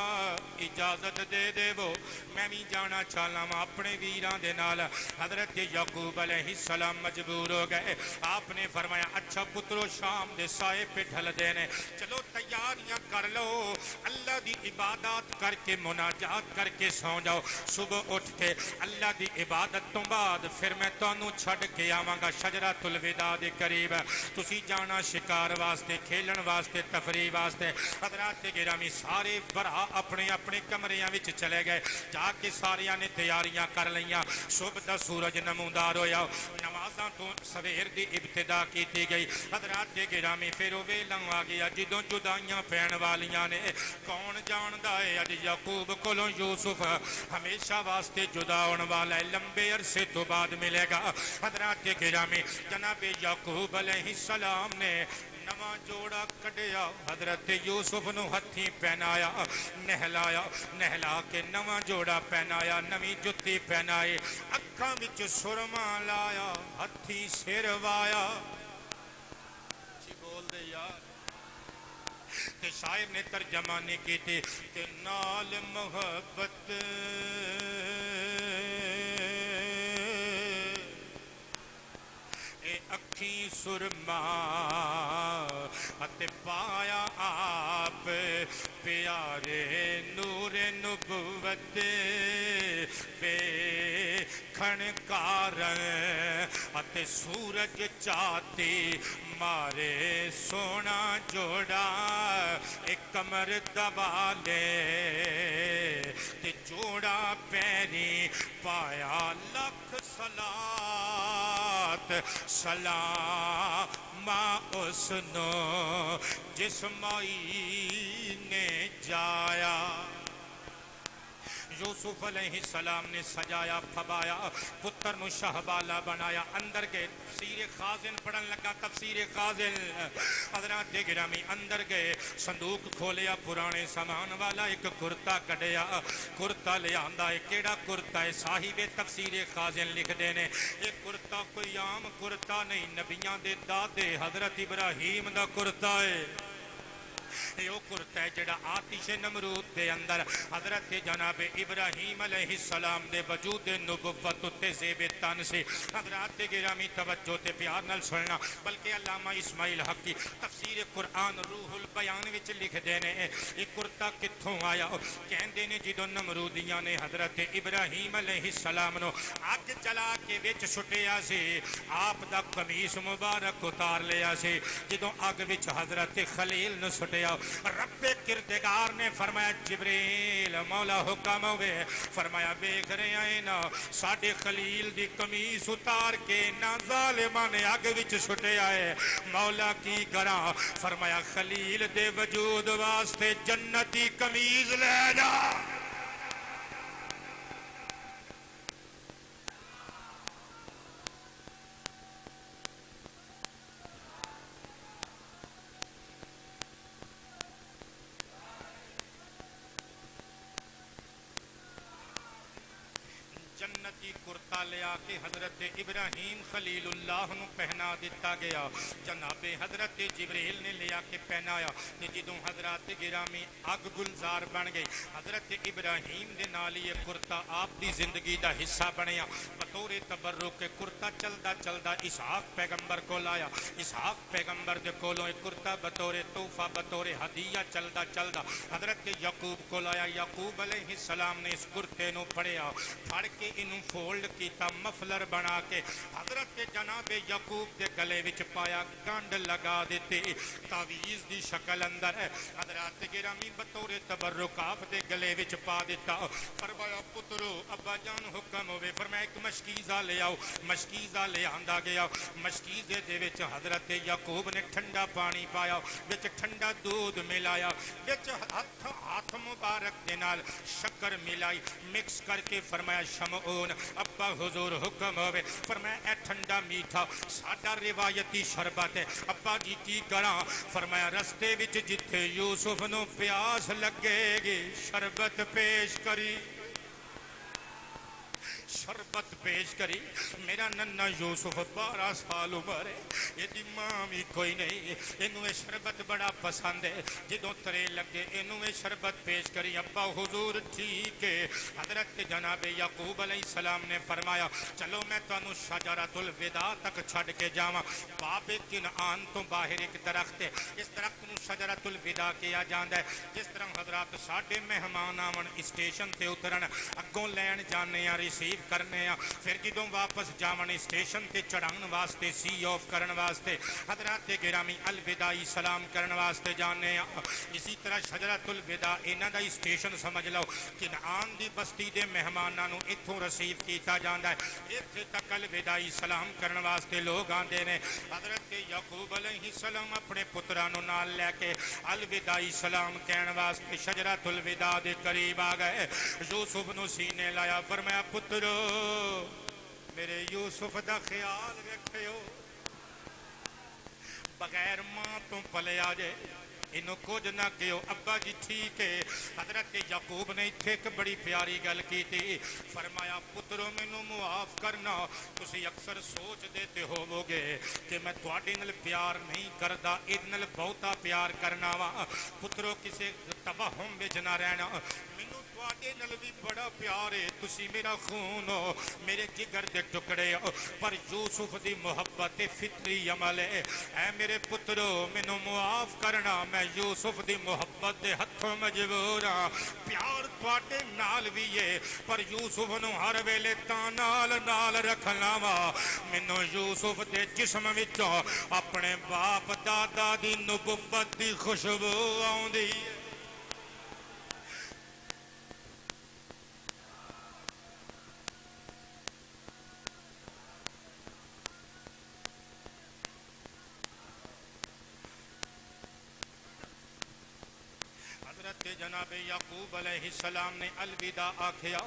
اجازت دے دے وہ میں بھی جانا چاہنا وا اپنے ویراں دے نال حضرت یعقوب علیہ السلام مجبور ہو گئے آپ نے فرمایا اچھا پترو شام دے سائے پہ ڈھل دے نے چلو تیاریاں کر لو اللہ دی عبادات کر کے مناجات کر کے سو جاؤ صبح اٹھ کے اللہ دی عبادت تو بعد پھر میں تانوں چھڈ کے آواں گا شجرۃ الوداع دے قریب تسی جانا شکار واسطے کھیلن واسطے تفریح واسطے حضرات گرامی سارے برا اپنے اپنے کمریاں وچ چلے گئے جا کے ساریاں نے تیاریاں کر لیاں صبح دا سورج نمودار ہویا نمازاں تو سویر دی ابتدا کیتی گئی حضرات گرامی پھر وہ ویلا آ گیا جدوں جدائیاں پین والیاں نے کون جاندا ہے اج یعقوب کولوں یوسف ہمیشہ واسطے جدا ہون والا ہے لمبے عرصے تو بعد ملے گا حضرات گرامی جناب یعقوب علیہ السلام نے نواں جوڑا کڈیا حضرت یوسف نو ہتھی پہنایا نہلا کے نواں جوڑا پہنایا نویں جتی پہنائے اکھاں وچ سرما لایا ہتھی سر وایا جی بول دے یار تے شاعر نے ترجمہ نہیں کیتی کہ نال محبت اکھی سرما اتے پایا آپ پیارے نور نبوت پہ کھنکار اتے سورج چاہتی مارے سونا جوڑا ایک کمر دبا لے تے جوڑا پیری پایا لکھ صلات سلام اس نو جس مائی نے جایا یوسف علیہ السلام نے سجایا پھبایا پتر نو شہبالا بنایا اندر گئے تفسیر خازن پڑھن لگا تفسیر خازن حضرات گرامی اندر گئے صندوق کھولیا پرانے سامان والا ایک کرتا کڈیا کرتا لے آندا ہے کیڑا کرتا ہے صاحب تفسیر خازن لکھ دینے ایک کرتا کوئی عام کرتا نہیں نبیاں دے دادے حضرت ابراہیم دا کرتا ہے یہ کرتا ہے جڑا آتش نمرود دے اندر حضرت جناب ابراہیم علیہ السلام دے وجود نبوت تے زیب تن سے حضرات گرامی توجہ تے پیار نال سننا بلکہ علامہ اسماعیل حق کی تفسیر قرآن روح البیان وچ لکھ دینے یہ کرتا کتھوں آیا کہندے نے جدوں نمرودیاں نے حضرت ابراہیم علیہ السلام نو اگ جلا کے وچ سٹیا سی آپ دا قمیص مبارک اتار لیا سی جدوں اگ وچ حضرت خلیل نو سٹیا رب کردگار نے فرمایا جبریل مولا حکم ہوئے فرمایا بیگ رہے آئے نا ساڑھے خلیل دی قمیص اتار کے نا ظالمہ نے آگ وچ چھٹے آئے مولا کی کرا فرمایا خلیل دے وجود واسطے جنتی قمیص لے جا جنتی کرتا لیا کہ حضرت ابراہیم خلیل اللہ نو پہنا دیتا گیا. جناب حضرت جبریل نے لیا کے پہنایا کہ جدوں حضرت گرامی اگ گلزار بن گئی حضرت ابراہیم دے نال یہ کرتا آپ دی زندگی دا حصہ بنیا. بطور تبرک کرتا چلدا چلدا اسحاق پیغمبر کو لایا. اسحاق پیغمبر دے کولوں ایک کرتا بطور تحفہ بطور ہدیہ چلدا چلدا حضرت یعقوب کو لایا. یعقوب علیہ السلام نے اس کرتے نو پڑھیا پھڑ کے انہوں فولڈ کیتا مفلر بنا کے حضرت جناب یعقوب دے گلے وچ پایا. گنڈ لگا دیتے تعویذ دی شکل اندر ہے. حضرات گرامی بطور تبرک آپ دے گلے وچ پا دیتا. فرمایا پترو ابا جان حکم ہوئے. فرمایا ایک مشکیزہ لے آؤ. مشکیزہ لے آندا گیا. مشکیزے دے وچ حضرت یعقوب نے ٹھنڈا پانی پایا وچ ٹھنڈا دودھ ملایا وچ ہاتھ مبارک دے نال شکر ملائی مکس کر کے فرمایا شمعون ابا حضور حکم ہوئے. فرمایا اے ٹھنڈا میٹھا ساڈا روایتی شربت ہے ابا جی کی کراں. فرمایا رستے وچ جتھے یوسف نو پیاس لگے گی شربت پیش کری شربت پیش کری. میرا ننا یوسف 12 سال عمر ہے. یہ ماں بھی کوئی نہیں. انہوں نے شربت بڑا پسند ہے. جدوں ترے لگے انہوں نے شربت پیش کری. ابا حضور ٹھیک ہے. حضرت جناب یعقوب علیہ السلام نے فرمایا چلو میں تانوں شجرۃ الوداع تک چھڈ کے جاواں. باب کنعان تو باہر ایک درخت ہے. اس درخت نوں شجرۃ الوداع کیا جاندا ہے. جس طرح حضرات ساڈے مہمان آون اسٹیشن تے اترن اگوں لین جانے آ ریسیو کرنے آ پھر جدوں واپس جاون اسٹیشن تے چڑھان واسطے سی آف کرن واسطے حضرات گرامی الوداعی سلام کرن واسطے جانے آ. اسی طرح شجرۃ الوداع انہاں دا اسٹیشن سمجھ لو. کنعان دی بستی دے مہماناں نوں ایتھوں ریسیو کیتا جاندا ہے. ایتھے تک الوداعی سلام کرن واسطے لوگ آندے نے. حضرت یعقوب علیہ السلام اپنے پتراں نوں نال لے کے الوداعی سلام کہن واسطے شجرۃ الوداع دے قریب آ گئے. یوسف نوں سینے لایا. فرمایا پترو میرے یوسف دا خیال رکھیو بغیر ماں تو پلیا جے انہوں کچھ نہ کہو. ابا جی ٹھیک ہے. حضرت یعقوب نے اتھے ایک بڑی پیاری گل کی تھی. فرمایا پترو مینوں معاف کرنا تسی اکثر سوچ دیتے ہوو گے کہ میں تواڈے نال پیار نہیں کردا ایں نال بہتا پیار کرنا وا. پترو کسے توہم وچ نہ رہنا. مینوں تواڈے نال بھی بڑا پیار ہے. تسی میرا خون ہو میرے جگر دے ٹکڑے ہو. پر یوسف دی محبت فطری عمل ہے. اے میرے پترو مینوں معاف کرنا میں یوسف دی محبت دے ہتھوں مجبور ہاں. پیار تواڈے نال بھی ہے پر یوسف نو ہر ویلے تاں نال رکھنا وا. مینوں یوسف دے جسم وچوں اپنے باپ دادا دی نبوت دی خوشبو آوندی ہے. حضرت جناب یعقوب علیہ السلام نے الوداع آکھیا.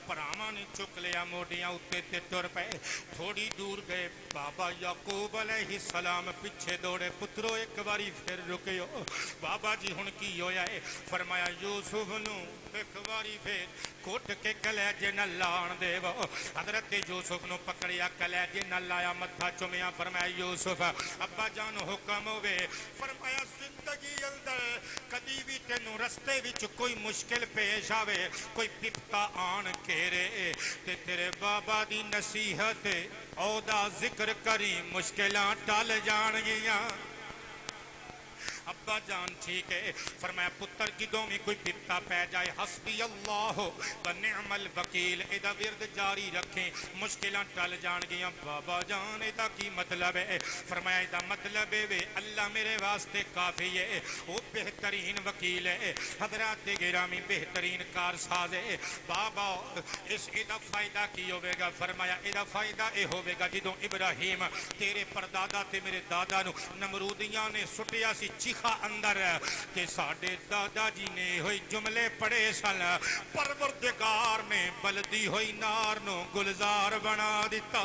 پراواں نے چک لیا موڈیاں اتے تے ٹر پے. تھوڑی دور گئے. بابا یعقوب علیہ السلام پیچھے دوڑے. پترو ایک باری پھر رکیو. بابا جی ہن کی ہویا ہے؟ فرمایا یوسف نو ایک باری پھر کٹ کے کلیجے نہ لان دے. حضرت یوسف نو پکڑیا کلیجے نہ لایا متھا چومیا. فرمایا یوسف ابا جان حکم ہوے. فرمایا زندگی اندر کدی بھی تینوں رستے وچ کوئی مشکل پیش آوے کوئی پپتا آن کیرے تے تیرے بابا دی نصیحت او دا ذکر کری مشکلاں ٹل جان گیاں. ابا جان ٹھیک ہے. فرمایا پتر جدوں بھی کوئی پپتا پہ جائے حسبی اللہ و نعم الوکیل ادا ورد جاری رکھیں مشکلاں ٹل جان گیاں. بابا جان ادا کی مطلب ہے؟ فرمایا ادا مطلب ہے اللہ میرے واسطے کافی ہے. وہ بہترین وکیل ہے. حضرات گرامی بہترین کارساز ہے. بابا اس ادا فائدہ کی ہوے گا؟ فرمایا ادا فائدہ اے ہوے گا جدوں ابراہیم تیرے پردادا تے میرے دادا نو نمرودیاں نے سٹیا سی اندر کہ ساڈے دادا جی نے ہوئی جملے پڑھے سن پروردگار نے بلدی ہوئی نار نو گلزار بنا دیتا.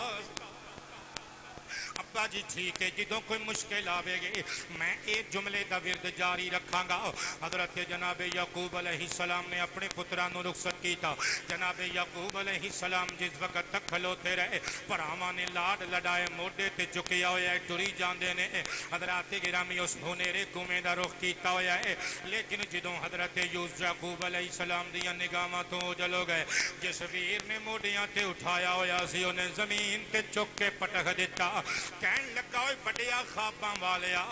ابا جی ٹھیک ہے جدوں کوئی مشکل آوے گی میں ایک جملے دا ورد جاری رکھاں گا. حضرت جناب یعقوب علیہ السلام نے اپنے پتراں نو رخصت کیتا. جناب یعقوب علیہ السلام جس وقت تک کھلوتے رہے بھراواں نے لاڈ لڈائے موڈے تے چکیا ہویا ہے ٹری جاندے نے. حضرات گرامی اس ہنیرے کنویں دا رخ کیتا ہویا ہے لیکن جدوں حضرت یعقوب علیہ السلام دیاں نگاہاں تو اوجل ہو گئے جس ویر نے موڈیاں تے اٹھایا ہویا سی انہیں زمین تے چک کے پٹک دیتا. کہن لگا اوئے بڑیا خواباں والیا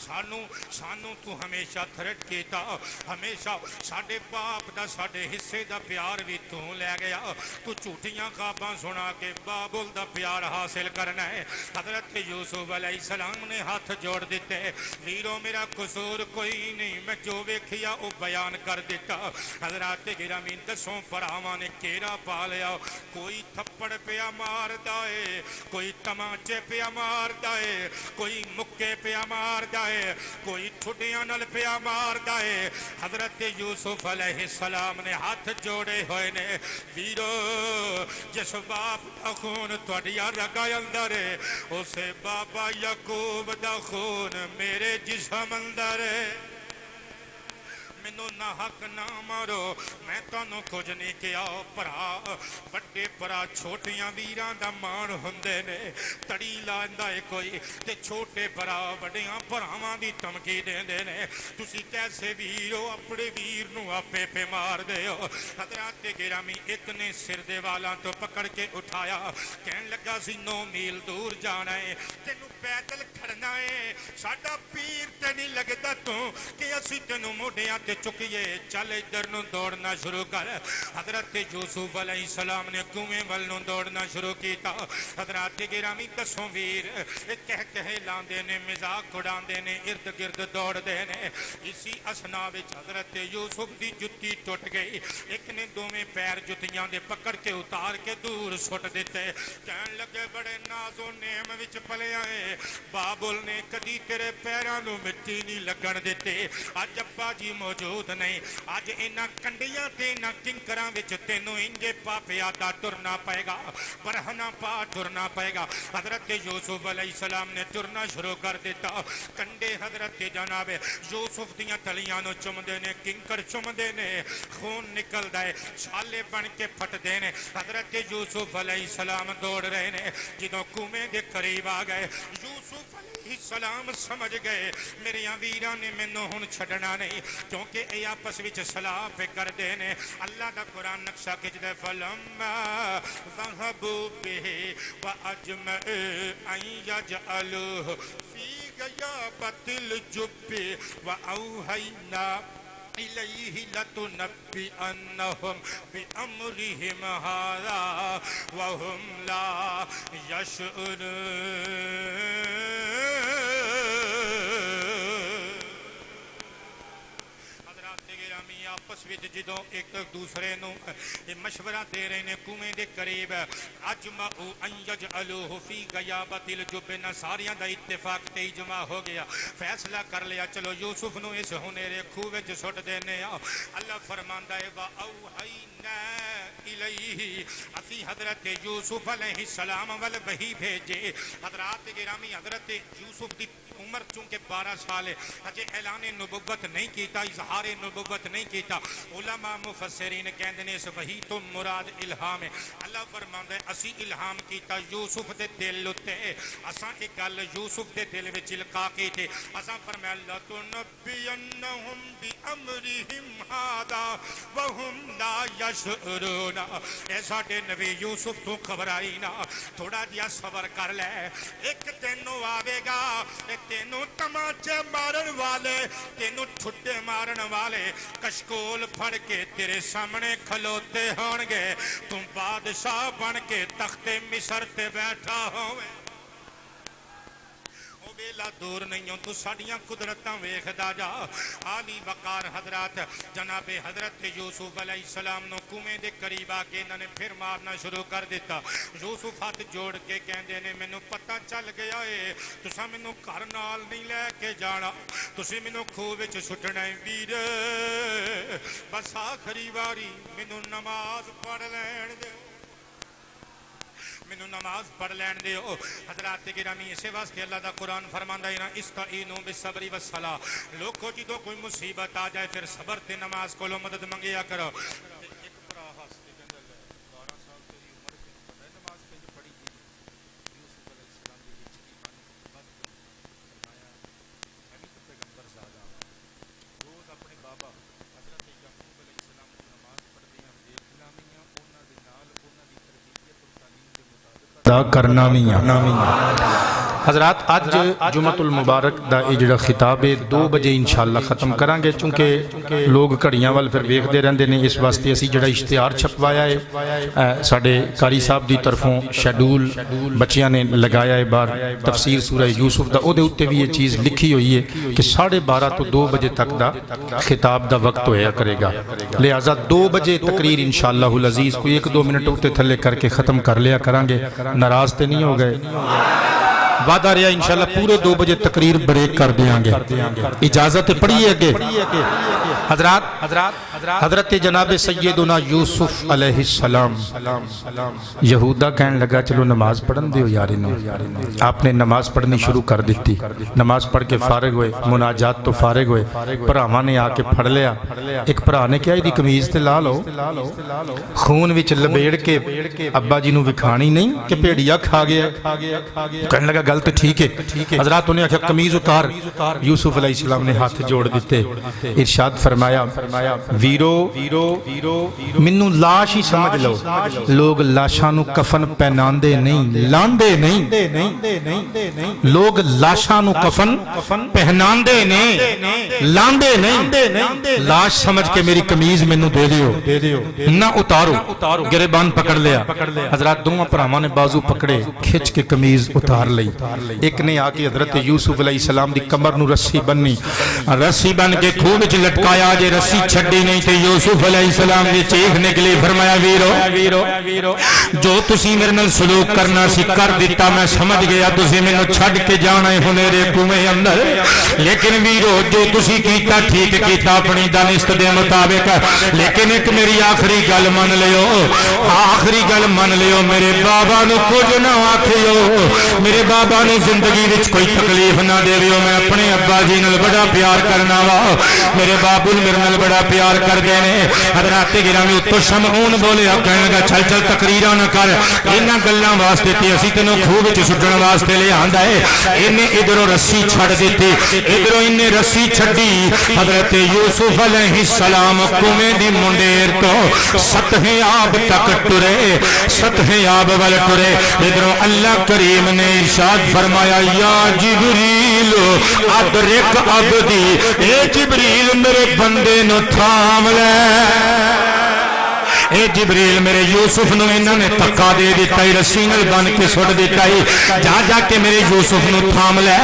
سانو تو ہمیشہ تھرٹ کیتا ہمیشہ ساڈے باپ دا ساڈے حصے دا پیار بھی تو لے گیا تو جھوٹیاں خواباں سنا کے بابل دا پیار حاصل کرنا ہے. حضرت یوسف علیہ السلام نے ہاتھ جوڑ دیتے ویرو میرا قصور کوئی نہیں میں جو ویکھیا او بیان کر دیتا. حضرات گرامی دسوں بھراواں نے کیرا پا لیا کوئی تھپڑ پیا مار دائے کوئی تماچے پیا مار دائے کوئی مکے پیا مار دائے کوئی ٹھڈیاں نال پیا مار دائے. حضرت یوسف علیہ السلام نے ہاتھ جوڑے ہوئے نے ویرو جس باپ دا خون تھوڑیا رگا اندر ہے اسے بابا یعقوب دا خون میرے جسم اندر ہے. مینوں نہ حق نہ مارو میں تانوں کچھ نہیں کیا بھرا وڈے بھرا چھوٹیاں ویراں دا مان ہوندے نے تڑی لاندا ہے کوئی تے چھوٹے بھرا وڈیاں بھراواں دی دھمکی دیندے نے تسی کیسے ویرو اپنے ویر نو آپے پہ مار دے ہو. حضرات گرامی ایک نے سر دے والاں تو پکڑ کے اٹھایا کہن لگا سی 9 میل دور جانا ہے تینوں پیدل کھڑنا ہے ساڈا پیر تے نہیں لگدا تو کہ اسی تینوں موڈیاں چکیے چل ادھر نو دوڑنا شروع کر. حضرت یوسف علیہ السلام نے کنویں ول نو دوڑنا شروع کیتا. حضرات گرامی دسوں ویر کہہ لاندے نے مذاق اڑاندے نے ارد گرد دوڑ دے نے. اسی اسنا وچ حضرت یوسف دی جُتی ٹوٹ گئی ایک نے دوویں پیر جُتیاں دے پکڑ کے اتار کے دور سٹ دیتے. کہن لگے بڑے ناز و نعم وچ پلے آئے بابل نے کدی تیرے پیراں نو مٹی نہیں لگن دیتے. اج ابا جی موجود نہیں اج انہاں کنڈیاں تے انہاں کنکراں وچ تینوں انجے پا پیادا ٹرنا پائے گا برہنا پا ٹرنا پائے گا. حضرت یوسف علیہ السلام نے ٹرنا شروع کر دیتا. کنڈے حضرت جناب یوسف دیاں تلیاں نو چمدے نے کنکر چمدے نے خون نکلدا ہے چھالے بن کے پھٹدے نے. حضرت یوسف علیہ السلام دوڑ رہے نے جدوں کنویں دے قریب آ گئے یوسف علیہ السلام سمجھ گئے میرے ویراں نے مینوں ہن چھڈنا نہیں کیونکہ اے آپس وچ صلاح پہ کر دے نے. اللہ دا قرآن نقشہ کھچدا فلما ذهبوا به واجمعوا ان يجعلوه في غيابة الجب واوحينا إليه لتنبئنهم بأمرهم هذا وهم لا يشعرون. آپس وچ جدوں ایک دوسرے نو مشورہ دے رہے نے کنویں دے قریب اجمعوا ان یجعلوه فی غیابۃ الجب ساریاں دا اتفاق تے اجماع ہو گیا فیصلہ کر لیا چلو یوسف نو اس ہنیرے کھوہ وچ سٹ دینے. اللہ فرماندا ہے وا اوحینا الیہ اسی حضرت یوسف علیہ السلام ول وحی بھیجے. حضرات گرامی حضرت یوسف دی عمر چونکہ 12 سال ہے اجے اعلان نبوت نہیں کیتا اظہار نبوت نہیں کیتا. علماء مفسرین کہندے نے اس وحی تو مراد الہام ہے. اللہ فرماندا ہے اسی الہام کیتا یوسف دے دل اتے اساں ایک گل یوسف دے دل وچ القا کیتے اساں فرمایا لا تنبئنہم بامرہم ھذا وہم لا یشعرون. اے ساڈے نبی یوسف تو گھبرائی نہ تھوڑا جہا صبر کر لے ایک دن آوے گا تینوں تماچے مارن والے تینوں ٹھڈے مارن والے کشکول پھڑ کے تیرے سامنے کھلوتے ہون گے تم بادشاہ بن کے تخت مصر تے بیٹھا ہوئے. ویلا دور نہیں ہوں تو ساڑیاں قدرتاں ویکھدا جا. عالی وقار حضرات جناب حضرت یوسف علیہ السلام نو کنویں دے قریب آ کے انہوں نے پھر مارنا شروع کر دیتا. یوسف ہاتھ جوڑ کے کہندے نے مینوں پتہ چل گیا ہے تساں مینوں گھر نال نہیں لے کے جانا تسی مینوں کھوہ وچ سٹنا ہے ویر بس آخری واری مینوں نماز پڑھ لین دے مینوں نماز پڑھ لین دیو حضرات گرامی اسے واسطے اللہ دا قرآن فرماندا ہے نا استعینوا بالصبر والصلاۃ لوگو جدوں کوئی مصیبت آ جائے پھر صبر تے نماز کولو مدد منگیا کرو ایک بڑا ہس کے کہندا لے 12 سال تیری عمر تے پتہ ہے نماز کیوں پڑھی گئی یوسف علیہ السلام دی وچ ایمان فرمایا میں بھی تو پیغمبر زادہ روز اپنے بابا حضرت یعقوب علیہ السلام کو نماز پڑھدیاں دیکھنا میاں انہاں دے نال انہاں دی تربیت اور تعلیم دے مطابق دا کرنا میاں حضرات اج جمعۃ المبارک دا یہ جڑا خطاب ہے 2 بجے انشاءاللہ ختم کران گے چونکہ لوگ گھڑیاں وال پھر ویکھدے رہندے نے اس واسطے اسی جڑا اشتہار چھپوایا ہے ساڈے قاری صاحب دی طرفوں شیڈول بچیاں نے لگایا ہے باہر تفسیر سورہ یوسف دا او دے اوتے بھی یہ چیز لکھی ہوئی ہے کہ 12:30 تو 2 بجے تک دا خطاب دا وقت ہویا کرے گا لہذا 2 بجے تقریر انشاءاللہ العزیز کوئی 1-2 منٹ اوتے تھلے کر کے ختم کر لیا کران گے ناراض تے نہیں ہو گئے وعدہ رہا انشاءاللہ پورے 2 بجے تقریر بریک کر دیاں گے اجازت پڑھیے اگے حضرت جناب سیدنا یوسف علیہ السلام یہودا کہنے لگا چلو نماز پڑھن دیو یار انہوں آپ نے نماز پڑھنی شروع کر دیتی نماز پڑھ کے فارغ ہوئے مناجات تو فارغ ہوئے پراواں نے آ کے پھڑ لیا ایک پرا نے کیا دی قمیض تے لا لو خون وچ لبیڑ کے ابا جی نو وکھانی نہیں کہ بھیڑیا کھا گیا کہنے لگا گل تو ٹھیک ہے حضرات انہیں آخیا قمیض اتار یوسف علیہ السلام نے ہاتھ جوڑ دیتے ارشاد فرمایا ویرو منو لاش ہی سمجھ لو لوگ لاشاں نو کفن پہناندے نہیں لاندے نہیں لوگ لاشاں نو کفن پہناندے نہیں لاندے نہیں لاش سمجھ کے میری قمیض منو دے دیو نہ اتارو گریبان پکڑ لیا حضرات دونوں پراواں نے بازو پکڑے کھچ کے قمیض اتار لئی ایک نے آ کے حضرت یوسف علیہ السلام دی کمر نو رسی بننی رسی بن کے خوہ وچ لٹکایا جے رسی چھڈی نہیں تے یوسف علیہ السلام دی چیخ نکلی فرمایا ویرو جو تسی میرے نال سلوک کرنا سی کر دیتا میں سمجھ گیا تسی مینوں چھڈ کے جانا ہے ہنیرے کنویں اندر لیکن ویرو جو تسی کیتا ٹھیک کیتا اپنی دانست دے مطابق لیکن ایک میری آخری گل من لیو میرے بابا نو کچھ نہ آکھیو میرے بابا نو زندگی وچ کوئی تکلیف نہ دیو میں اپنے ابا جی نال بڑا پیار کرنا وا میرے بابو میرے نال بڑا پیار کردے نے حضرات گرامی اتو شمعون بولیا کہنے لگا چل تقریراں نہ کر انہاں گلاں واسطے تے اسی تینوں خوہ وچ سٹن واسطے لے آندا ہے انہیں ادھروں رسی چھڑ دیتی ادھروں انہیں رسی چھڈی حضرت یوسف علیہ السلام کنویں دی منڈیر تو سطح آب تک ٹرے سطح آب ول ٹرے ادھروں اللہ کریم نے ارشاد فرمایا یا جبریل ادرک عبدی اے جبریل میرے بندے نو تھام لے اے جبریل میرے یوسف نو انہوں نے تکا دے دیتا ہی رسی نال بن کے سٹ دیتا ہی جا کے میرے یوسف نو تھام لے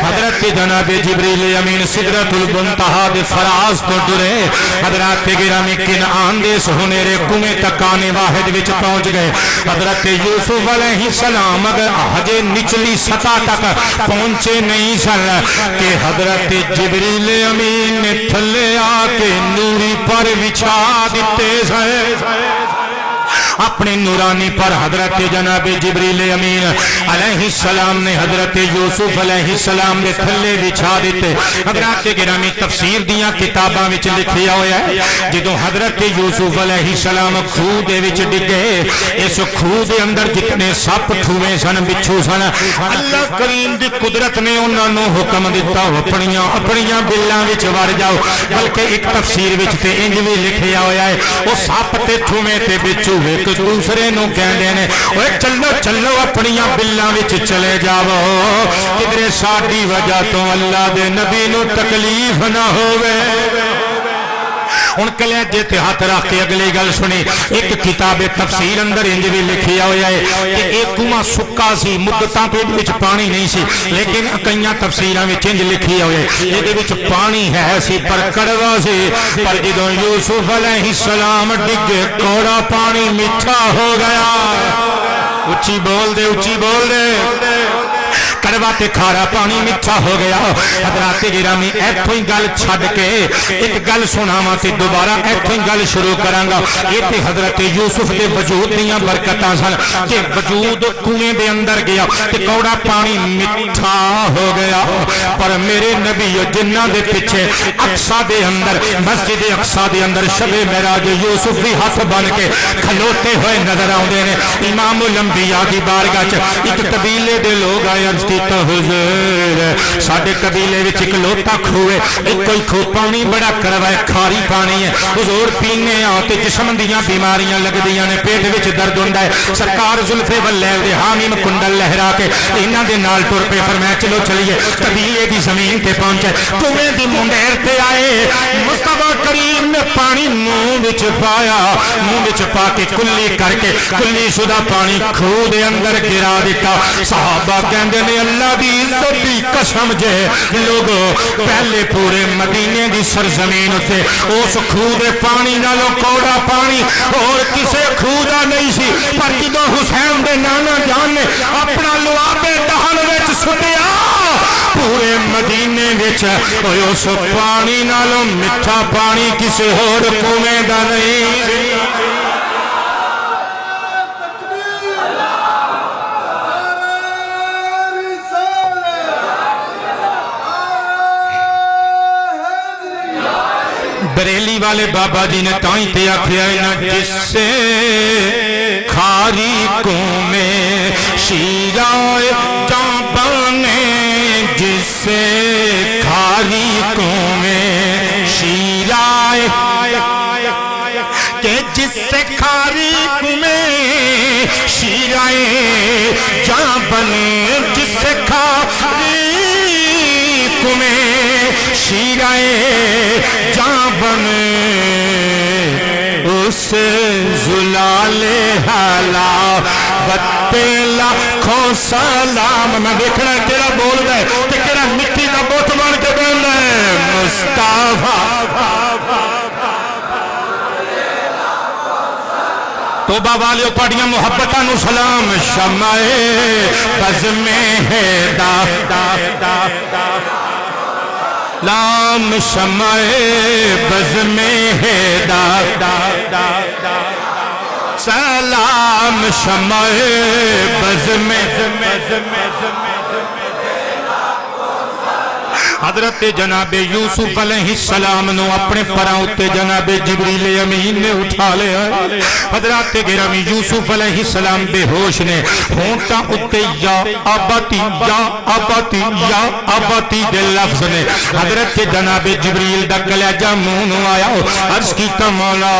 حضرت جناب جبریل امین سدرۃ المنتہا دے فراز تو ڈرے حضرات گرامی کنعان دے سہنیرے کنویں تک آنے واحد وچ پہنچ گئے حضرت یوسف علیہ السلام اگر ہجے نچلی سطح تک پہنچے نہیں سن کہ حضرت جبریل امین نے تھلے آ کے نوری پر بچھا دیتے سن اپنے نورانی پر حضرت جناب جبریل امین علیہ السلام نے حضرت یوسف علیہ السلام نے تھلے بچھا دیتے حضرات گرامی تفسیر دیاں کتاباں وچ لکھیا ہویا ہے جدوں حضرت یوسف علیہ السلام خوہ دے وچ ڈگے اس خوہ دے اندر جتنے سپ ٹھوے سن بچھو سن اللہ کریم دی قدرت نے انہاں نو حکم دیتا اپنیاں بلاں وچ وڑ جاؤ بلکہ ایک تفسیر وچ تے انج وی لکھیا ہویا ہے او سپ تے ٹھوے تے بچھو ایک دوسرے نو کہندے نے اوے چلو اپنیاں بلاں وچ چلے جاؤ کدھر ساڈی وجہ تو اللہ دے نبی نو تکلیف نہ ہووے ہن کلیجے تے ہاتھ رکھ کے اگلی گل سنی ایک کتاب تفسیر اندر انج بھی لکھیا ہویا ہے کہ ایک کنواں سکا سی مدتاں پیٹ وچ پانی نہیں سی لیکن کئیاں تفسیراں وچ انج لکھیا ہویا ہے ایدے وچ پانی ہے سی پر کڑوا سی پر جدوں یوسف علیہ السلام ڈگے کوڑا پانی میٹھا ہو گیا اچھی بول دے کڑوا تے کھارا پانی میٹھا ہو گیا حضرات گرامی ایتھوں ہی گل چھڈ کے ایک گل سناواں تے دوبارہ ایتھوں ہی گل شروع کرانگا یہ تے حضرت یوسف دے وجود دیاں برکتاں سن کہ وجود کنویں دے اندر گیا تے کوڑا پانی میٹھا ہو گیا پر میرے نبی جنہاں دے پیچھے اقصی دے اندر مسجد اقصی دے اندر شب معراج یوسف بھی ہاتھ بن کے کھلوتے ہوئے نظر آتے ہیں امام الانبیاء کی بارگاہ ایک قبیلے دے لوگ آئے عرض کیتا حضور ساڈے قبیلے وچ ایک لوٹا کھو ہے کوئی کھو پانی بڑا کڑوا ہے کھاری پانی ہے حضور پینے آ تے جسم دیاں بیماریاں لگدیاں نے پیٹ وچ درد ہوندا ہے سرکار زلفے واللیل دے حامیم کنڈل لہرا کے انہاں دے نال ٹر پے فرمایا چلو چلیے قبیلے دی زمین تے پہنچے کنویں دی منڈیر تے آئے مصطفیٰ کریم نے پانی منہ وچ پایا منہ وچ پا کے کلی کر کے کلی شدہ پانی کھو دے اندر گرا دیتا صحابہ کہندے نے اللہ دی عزت دی قسم جے لوگو پہلے پورے مدینے دی سرزمین تے اس کھو دے پانی نالوں کوڑا پانی اور کسے کھو دا نہیں سی پر جدوں حسین دے نانا جان نے اپنا لعابے دہن وچ سٹیا پورے مدینے وچ اس پانی نالوں میٹھا پانی کسے ہور کنویں دا نہیں بریلی والے بابا جی نے تائیں تے آکھیا نہ جس سے کھاری میں شیرائے جاں بنے جس سے کھاری میں شیرائے کہ جس سے کھاری میں شیرائے جاں بنے جس سے کھاری میں شیرائے جاں بنے اس زلال حلاوت پہ لاکھوں سلام میں دیکھنا تیرا بول دے کہ تیرا مٹی کا بوت بن کے بول دے مصطفیٰ توبہ والیوں پڑھیاں محبتاں نو سلام شمع بز میں ہے لام شمع بز میں ہے سلام شمع بز میں حضرت جناب یوسف علیہ السلام نو اپنے پراں اتے جناب جبریل امین نے اٹھا لیا حضرت گرامی یوسف علیہ السلام بے ہوش نے ہونٹاں اتے یا آباتی دے لفظ نے حضرت جناب جبریل دا کلیجہ منہ نو آیا عرض کیتا مولا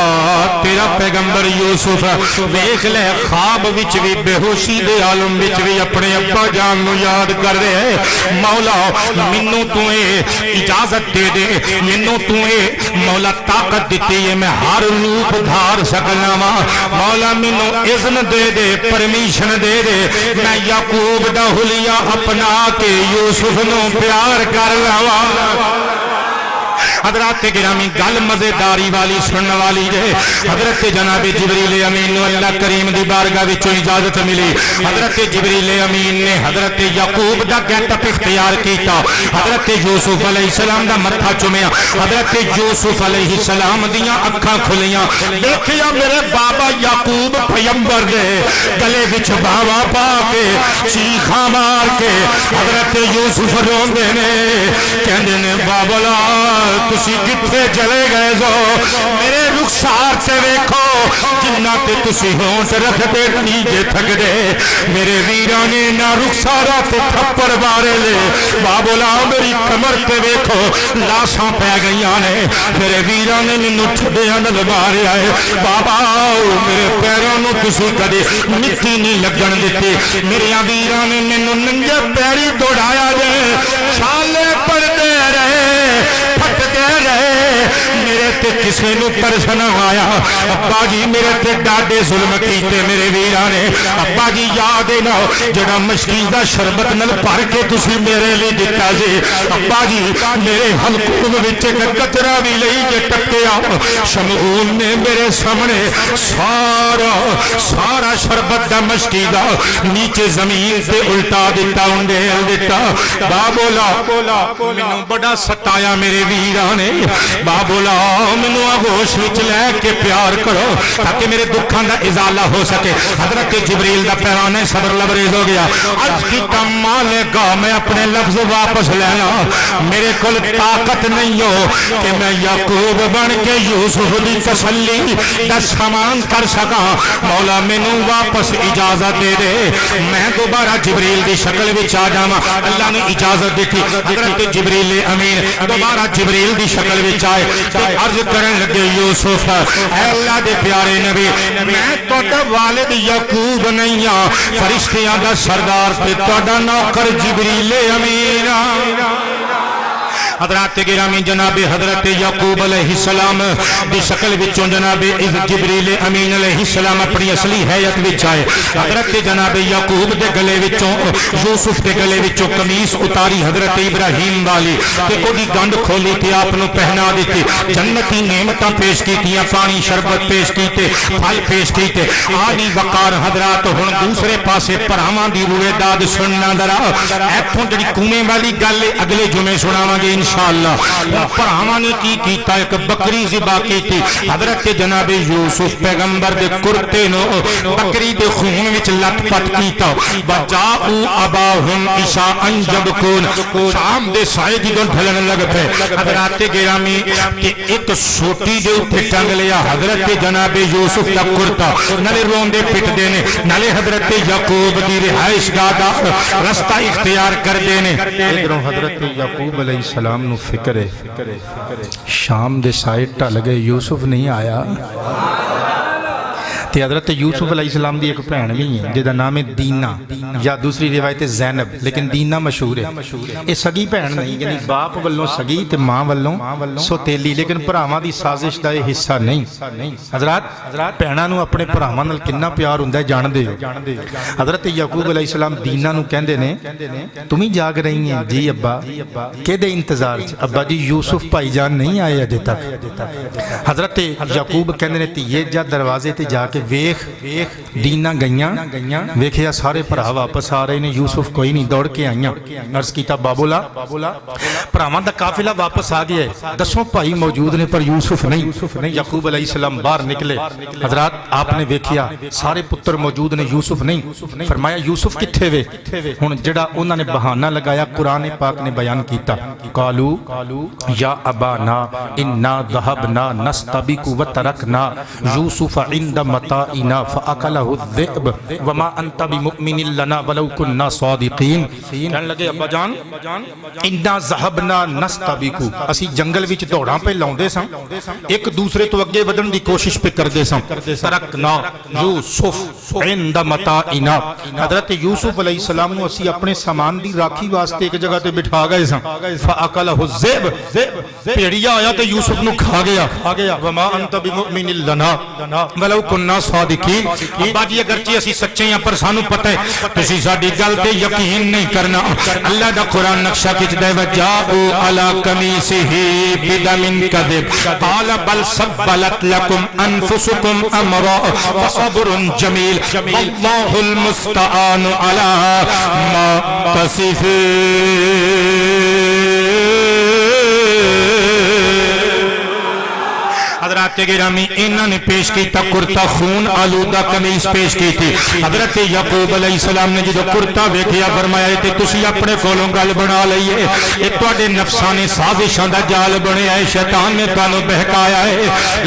تیرا پیغمبر یوسف ویکھ لے خواب وچ بھی بے ہوشی دے عالم وچ بھی اپنے ابا جان نو یاد کر رہے مولا مینوں تو اجازت دے دے مینوں تو مولا طاقت دیتی ہے میں ہر روپ دھار سکنا وا مولا مینوں اذن دے دے پرمیشن دے دے میں یعقوب دا حلیہ اپنا کے یوسف نو پیار کر لواں حضرات گرامی گل مزیداری والی سنن والی ہے حضرت جناب جبریل امین نو اللہ کریم دی بارگاہ وچوں اجازت ملی حضرت جبریل امین نے حضرت یعقوب دا گیٹ اپ اختیار کیتا حضرت یوسف علیہ السلام دا متھا چومیا حضرت یوسف علیہ السلام دیاں اکھاں کھلیاں دیکھیا میرے بابا یعقوب پیغمبر دے گلے وچ باوا پا کے چیخاں مار کے حضرت یوسف روندے نے کہندے نے بابلا تسی کتھے چلے گئے جو میرے رخسار سے ویکھو جنہ تے تسی ہونٹ رکھتے نیجے تھک دے میرے ویرانے نہ رخسارا تے تھپڑ بارے لے بابولا میری کمر تے ویکھو لاساں پہ گئیاں نے میرے ویرانے نے نٹھدے انل مارے آئے بابا میرے پیروں نو تسی کدے مٹی نہیں لگن دیتے میرے ویرانے نے ننگے پیری دوڑایا دے چھالے پڑ دے رہے پھٹ دے رہے میرے تے کسے نو ترس نہ آیا ابا جی میرے تے ڈاڈے ظلم کیتے میرے ویراں نے ابا جی یاد ہے نا جڑا مشکی دا شربت نال بھر کے تسی میرے لیے دتا جی ابا جی میرے حلقوم وچ ایک قطرہ بھی لئی جے ٹکیا شمعون نے میرے سامنے سارا شربت دا مشکی دا نیچے زمین تے الٹا دیتا انڈیل دیتا بابولا منو بڑا ستایا میرے ویراں نے بابولا منو آغوش وچ لے کے پیار کرو تاکہ میرے دکھان دا ازالہ ہو سکے حضرت جبریل دا پیرانے صبر لبریز ہو گیا آج کی کمالے گا میں اپنے لفظ واپس لینا میرے کل طاقت نہیں ہو کہ میں یعقوب بن کے یوسف دی تسلی دا سامان کر سکا مولا منو واپس اجازت دے دے میں دوبارہ جبریل دی شکل وچ آ جاواں اللہ نے اجازت دیتی حضرت جبریل امین دوبارہ جبریل دی شکل وچ آئے تے عرض کرن لگے یوسف اے اللہ دے پیارے نبی میں تہاڈا والد یعقوب نہیں ہاں فرشتیاں دا سردار تے تہاڈا نوکر جبریل امین حضرات گرامی جناب حضرت یعقوب علیہ السلام دی شکل وچوں جناب جبریل امین علیہ السلام اپنی اصلی حیت وچ آئے حضرت جناب یعقوب دے گلے وچوں یوسف دے گلے وچوں قمیص اتاری حضرت ابراہیم والی تے اودی گنڈ کھولی تے آپ نو پہنا دتی جنتی نعمتاں پیش کیتیاں پانی شربت پیش کیتے پھل پیش کیتے آدی وقار حضرات ہن دوسرے پاسے پراواں دی روئے داد سننا ذرا ایتھوں جڑی کومے والی گل اگلے جمعے سناواں گے انشاءاللہ پراواں نے کی کیتا ایک بکری ذبح کیتی حضرت جناب یوسف پیغمبر دے کرتے نو بکری دے خون وچ لٹ پٹ کیتا وجاؤ اباہم عشاء یبکون شام دے سائے جدوں ڈھلن لگ پے حضرات گرامی کہ ایک سوٹی دے اوپر ٹنگ لیا حضرت جناب یوسف دا کرتا نالے روندے پٹدے نے نالے حضرت یعقوب دی رہائش گاہ دا رستہ اختیار کردے نے ادھروں حضرت یعقوب علیہ السلام نو فکر ہے شام دے سائے ٹل گئے یوسف نہیں آیا تے حضرت یوسف علیہ السلام دی ایک بہن بھی ہے جدا نام ہے دینا یا دوسری روایت ہے زینب لیکن دینا مشہور ہے یہ سگی بہن نہیں یعنی باپ والوں سگی تے ماں والوں سوتیلی لیکن بھراواں دی سازش دا یہ حصہ نہیں حضرات بہناں نو اپنے بھراواں نال کتنا پیار ہوندا ہے جان دے حضرت یعقوب علیہ السلام دینا نو کہندے نے تم ہی جاگ رہی ہیں جی ابا کہ دے انتظار ابا جی یوسف بھائی جان نہیں آئے اجے تک حضرت یعقوب کہندے نے تیے جا دروازے تے جا کے ویکھ دینا گئیاں ویکھیا سارے بھرا واپس آ رہے نے یوسف کوئی نہیں دوڑ کے آئیاں عرض کیتا بابولا بھراواں دا قافلہ واپس آ گیا ہے دسوں بھائی موجود نے پر یوسف نہیں یعقوب علیہ السلام باہر نکلے حضرات آپ نے ویکھیا سارے پتر موجود نے یوسف نہیں فرمایا یوسف کتھے وے ہن جڑا انہاں نے بہانہ لگایا قرآن پاک نے بیان کیتا قالو یا ابانا انا ذهبنا نستبق وترکنا یوسف عند متاعنا فاکلہ الذئب وما انت بمؤمن لنا ولو كنا صادقین کہنے لگے ابا جان انا ذهبنا نستبق اسی جنگل وچ دوڑاں پہ لاؤندے ساں ایک دوسرے تو اگے ودن دی کوشش پہ کردے ساں ترکنا یوسف عند متاعنا حضرت یوسف علیہ السلام نو اسی اپنے سامان دی راکھی واسطے ایک جگہ تے بٹھا گئے ساں فاکلہ الذئب پیڑیا آیا تے یوسف نو کھا گیا وما انت بمؤمن لنا ولو كنا صادقین ابا جی اگرچہ اسی سچے ہیں پر سانو پتہ ہے تسی ساڈی گل تے یقین نہیں کرنا اللہ دا قرآن نقشہ کھچدا ہے وجاءوا علی قمیصہ بدم کذب قال بل سولت لكم انفسكم امرا فصبر جمیل واللہ المستعان علی ما تصفون حضرات گرامی انہوں نے پیش کیتا کرتا خون آلودہ قمیص پیش کی تھی حضرت یعقوب علیہ السلام نے جدو کرتا ویکھیا فرمایا تے تسی اپنے کولوں گل بنا لئیے یہ تواڈے نفسانی سازشاں دا جال بنیا ہے شیطان نے تانوں بہکایا ہے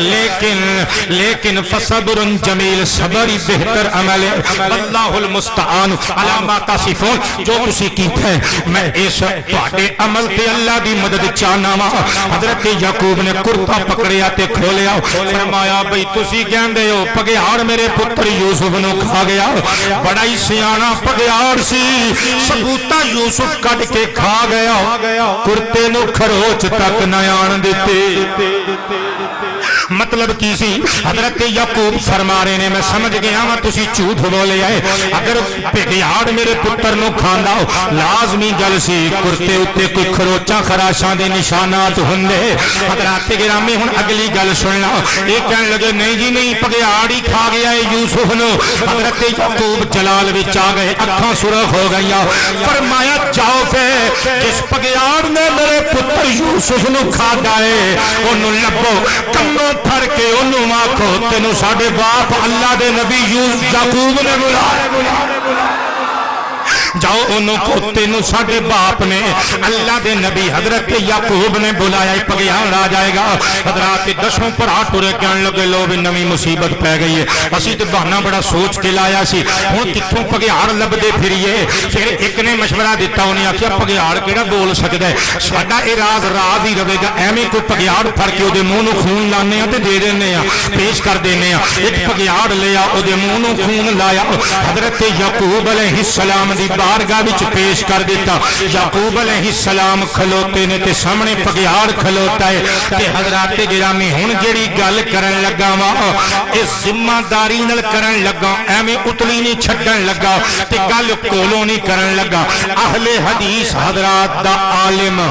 لیکن فصبر جمیل صبر ہی بہتر عمل ہے واللہ المستعان علی ما تصفون جو تسی کیتا ہے میں اس تواڈے عمل تے اللہ دی مدد چاہنا وا حضرت یعقوب نے کرتا پکڑیا تے کھولیا فرمایا بھئی تسی کہندے ہو پگیار میرے پتر یوسف نو کھا گیا بڑا ہی سیانا پگیار سی ثبوتا یوسف کٹ کے کھا گیا کرتے نو کھروچ تک نہ آن دیتے مطلب کی سی حضرت یعقوب فرما رہے نے میں سمجھ گیا ہاں تسی جھوٹ بولے آئے اگر بگیاڑ میرے پتر نو کھاندا لازمی گل سی کرتے اتے کوئی خروچاں خراشاں دے نشانات ہوندے حضرات گرامی ہن اگلی گل سننا یہ کہنے لگے نہیں جی نہیں بگیاڑ ہی کھا گیا ہے یوسف نو حضرت یعقوب جلال وچ آ گئے اکھاں سرخ ہو گئی فرمایا جاؤ پھر جس بگیاڑ نے میرے پتر یوسف نو کھادا ہے اونوں لبو کموں پھڑ کے اونوں آکھو تینوں ساڈے باپ اللہ دے نبی یعقوب نے بلایا جاؤ انہوں کو تینوں ساڑھے باپ نے اللہ دے نبی حضرت یعقوب نے بلایا پگیاڑ آ جائے گا حضرات دسوں پر آٹھ رہے کہنے لگے لو بھی نمی مصیبت پہ گئی ہے اسی تو بہانہ بڑا سوچ کے لایا سی ہوں کتوں پگیاڑ لب دے پھریے پھر ایک نے مشورہ دیتا انہیں آکھیا پگیاڑ کیڑا بول سکتا ہے ساڑھا اراز راز ہی رہے گا ایمیں کوئی پگیاڑ پھر کے دے منہ نو خون لانے تے دے دینے پیش کر دینے ایک پگیاڑ لیا دے منہ نو خون لایا حضرت یعقوب علیہ السلام دی بارگاہ وچ پیش کر دیتا یعقوب علیہ السلام کھلوتے نے تے سامنے پگیاڑ کھلوتا ہے تے حضرات گرامی ہن جڑی گل کرن لگا وا اے ذمہ داری نال کرن لگا ایویں اتلی نہیں چھڈن لگا تے گل کولوں نہیں کرن لگا اہل حدیث حضرات دا عالم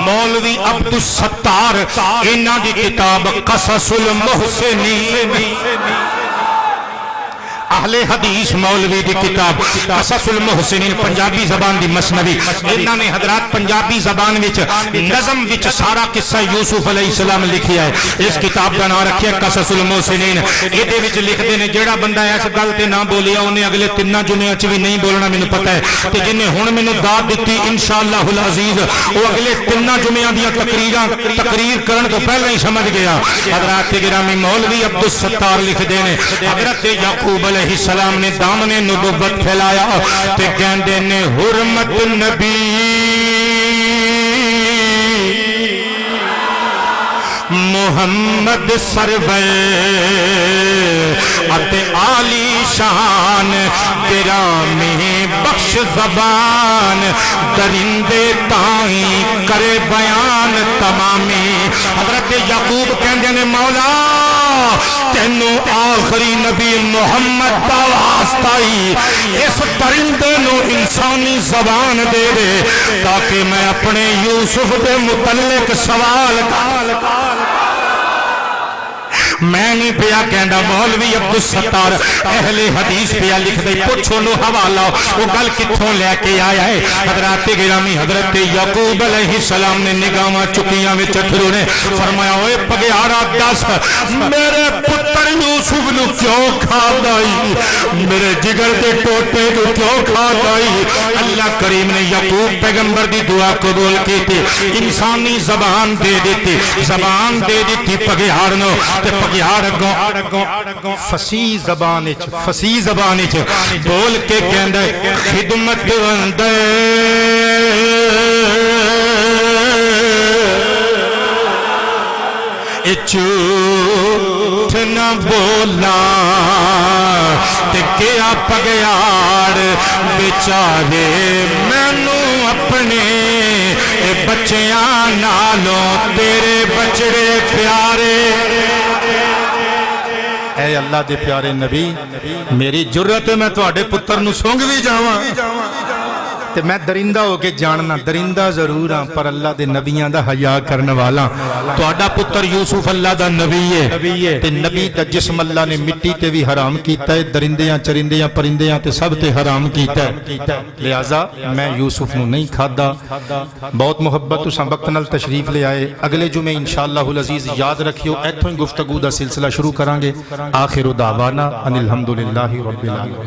مولوی عبد الستار انہاں دی کتاب قصص المحسنین اہل حدیث مولوی دی کتاب قصص المحسنین پنجابی زبان دی مسنوی انہاں نے حضرات پنجابی زبان وچ نظم وچ سارا قصہ یوسف علیہ السلام لکھیا ہے اس کتاب دا نام رکھیا قصص المحسنین ایدے وچ لکھدے نے جیڑا بندہ اس گل تے نہ بولیا اونے اگلے تیناں جمعیاں وچ بھی نہیں بولنا مینوں پتہ ہے تے جن نے ہن مینوں داد دتی انشاءاللہ العزیز او اگلے تیناں جمعیاں دیاں تقریر کرن تو پہلے ہی سمجھ گیا حضرات گرامی مولوی عبد الستار لکھدے نے حضرت یعقوب علیہ السلام نے دامن نبوت پھیلایا تے کہندے نے حرمت نبی محمد سرور اتے عالی شان گرامی بخش زبان درندے تائیں کرے بیان تمامی حضرت یعقوب کہندے نے مولا تینوں آخری نبی محمد دا واسطائی اس درندے نو انسانی زبان دے دے تاکہ میں اپنے یوسف دے متعلق سوال میں نہیں پیا کہندا مولوی عبد الستار اہل حدیث پیا لکھ دے پوچھو نو حوالہ وہ گل کتھوں لے کے آیا ہے حضرات گرامی حضرت یعقوب علیہ السلام نے نگاہاں چکیاں وچ اتھرو نے فرمایا اوے پگیاڑا دس میرے پتر یوسف نو کیوں کھادائی میرے جگر دے ٹوٹے نو کیوں کھادائی اللہ کریم نے یعقوب پیغمبر دی دعا قبول کیتی انسانی زبان دے دیتی پگیاڑ نو تے پگیاڑ فصیح زبان بول کے کہندا خدمت وندے جھوٹ نہ بولا تے کیا پگیاڑ بیچارے مینوں اپنے بچیاں نالوں تیرے بچڑے پیارے اے اللہ دے پیارے نبی میری جرت ہے میں تواڈے پتر نو سونگ بھی جاواں تے میں درندہ ہو کے جاننا درندہ ضرور ہاں پر اللہ دے نبیاں دا حیا کرن والا تواڈا پتر یوسف اللہ دا نبی ہے تے نبی دا جسم اللہ نے مٹی تے بھی حرام کیتا ہے درندیاں چرندیاں پرندیاں تے سب تے حرام کیتا ہے لہذا میں یوسف نو نہیں کھادا بہت محبت تو وقت نال تشریف لے آئے اگلے جمعے انشاءاللہ العزیز یاد رکھیو ایتھوں گفتگو دا سلسلہ شروع کرانگے آخر دعوانا ان الحمدللہ رب العالمین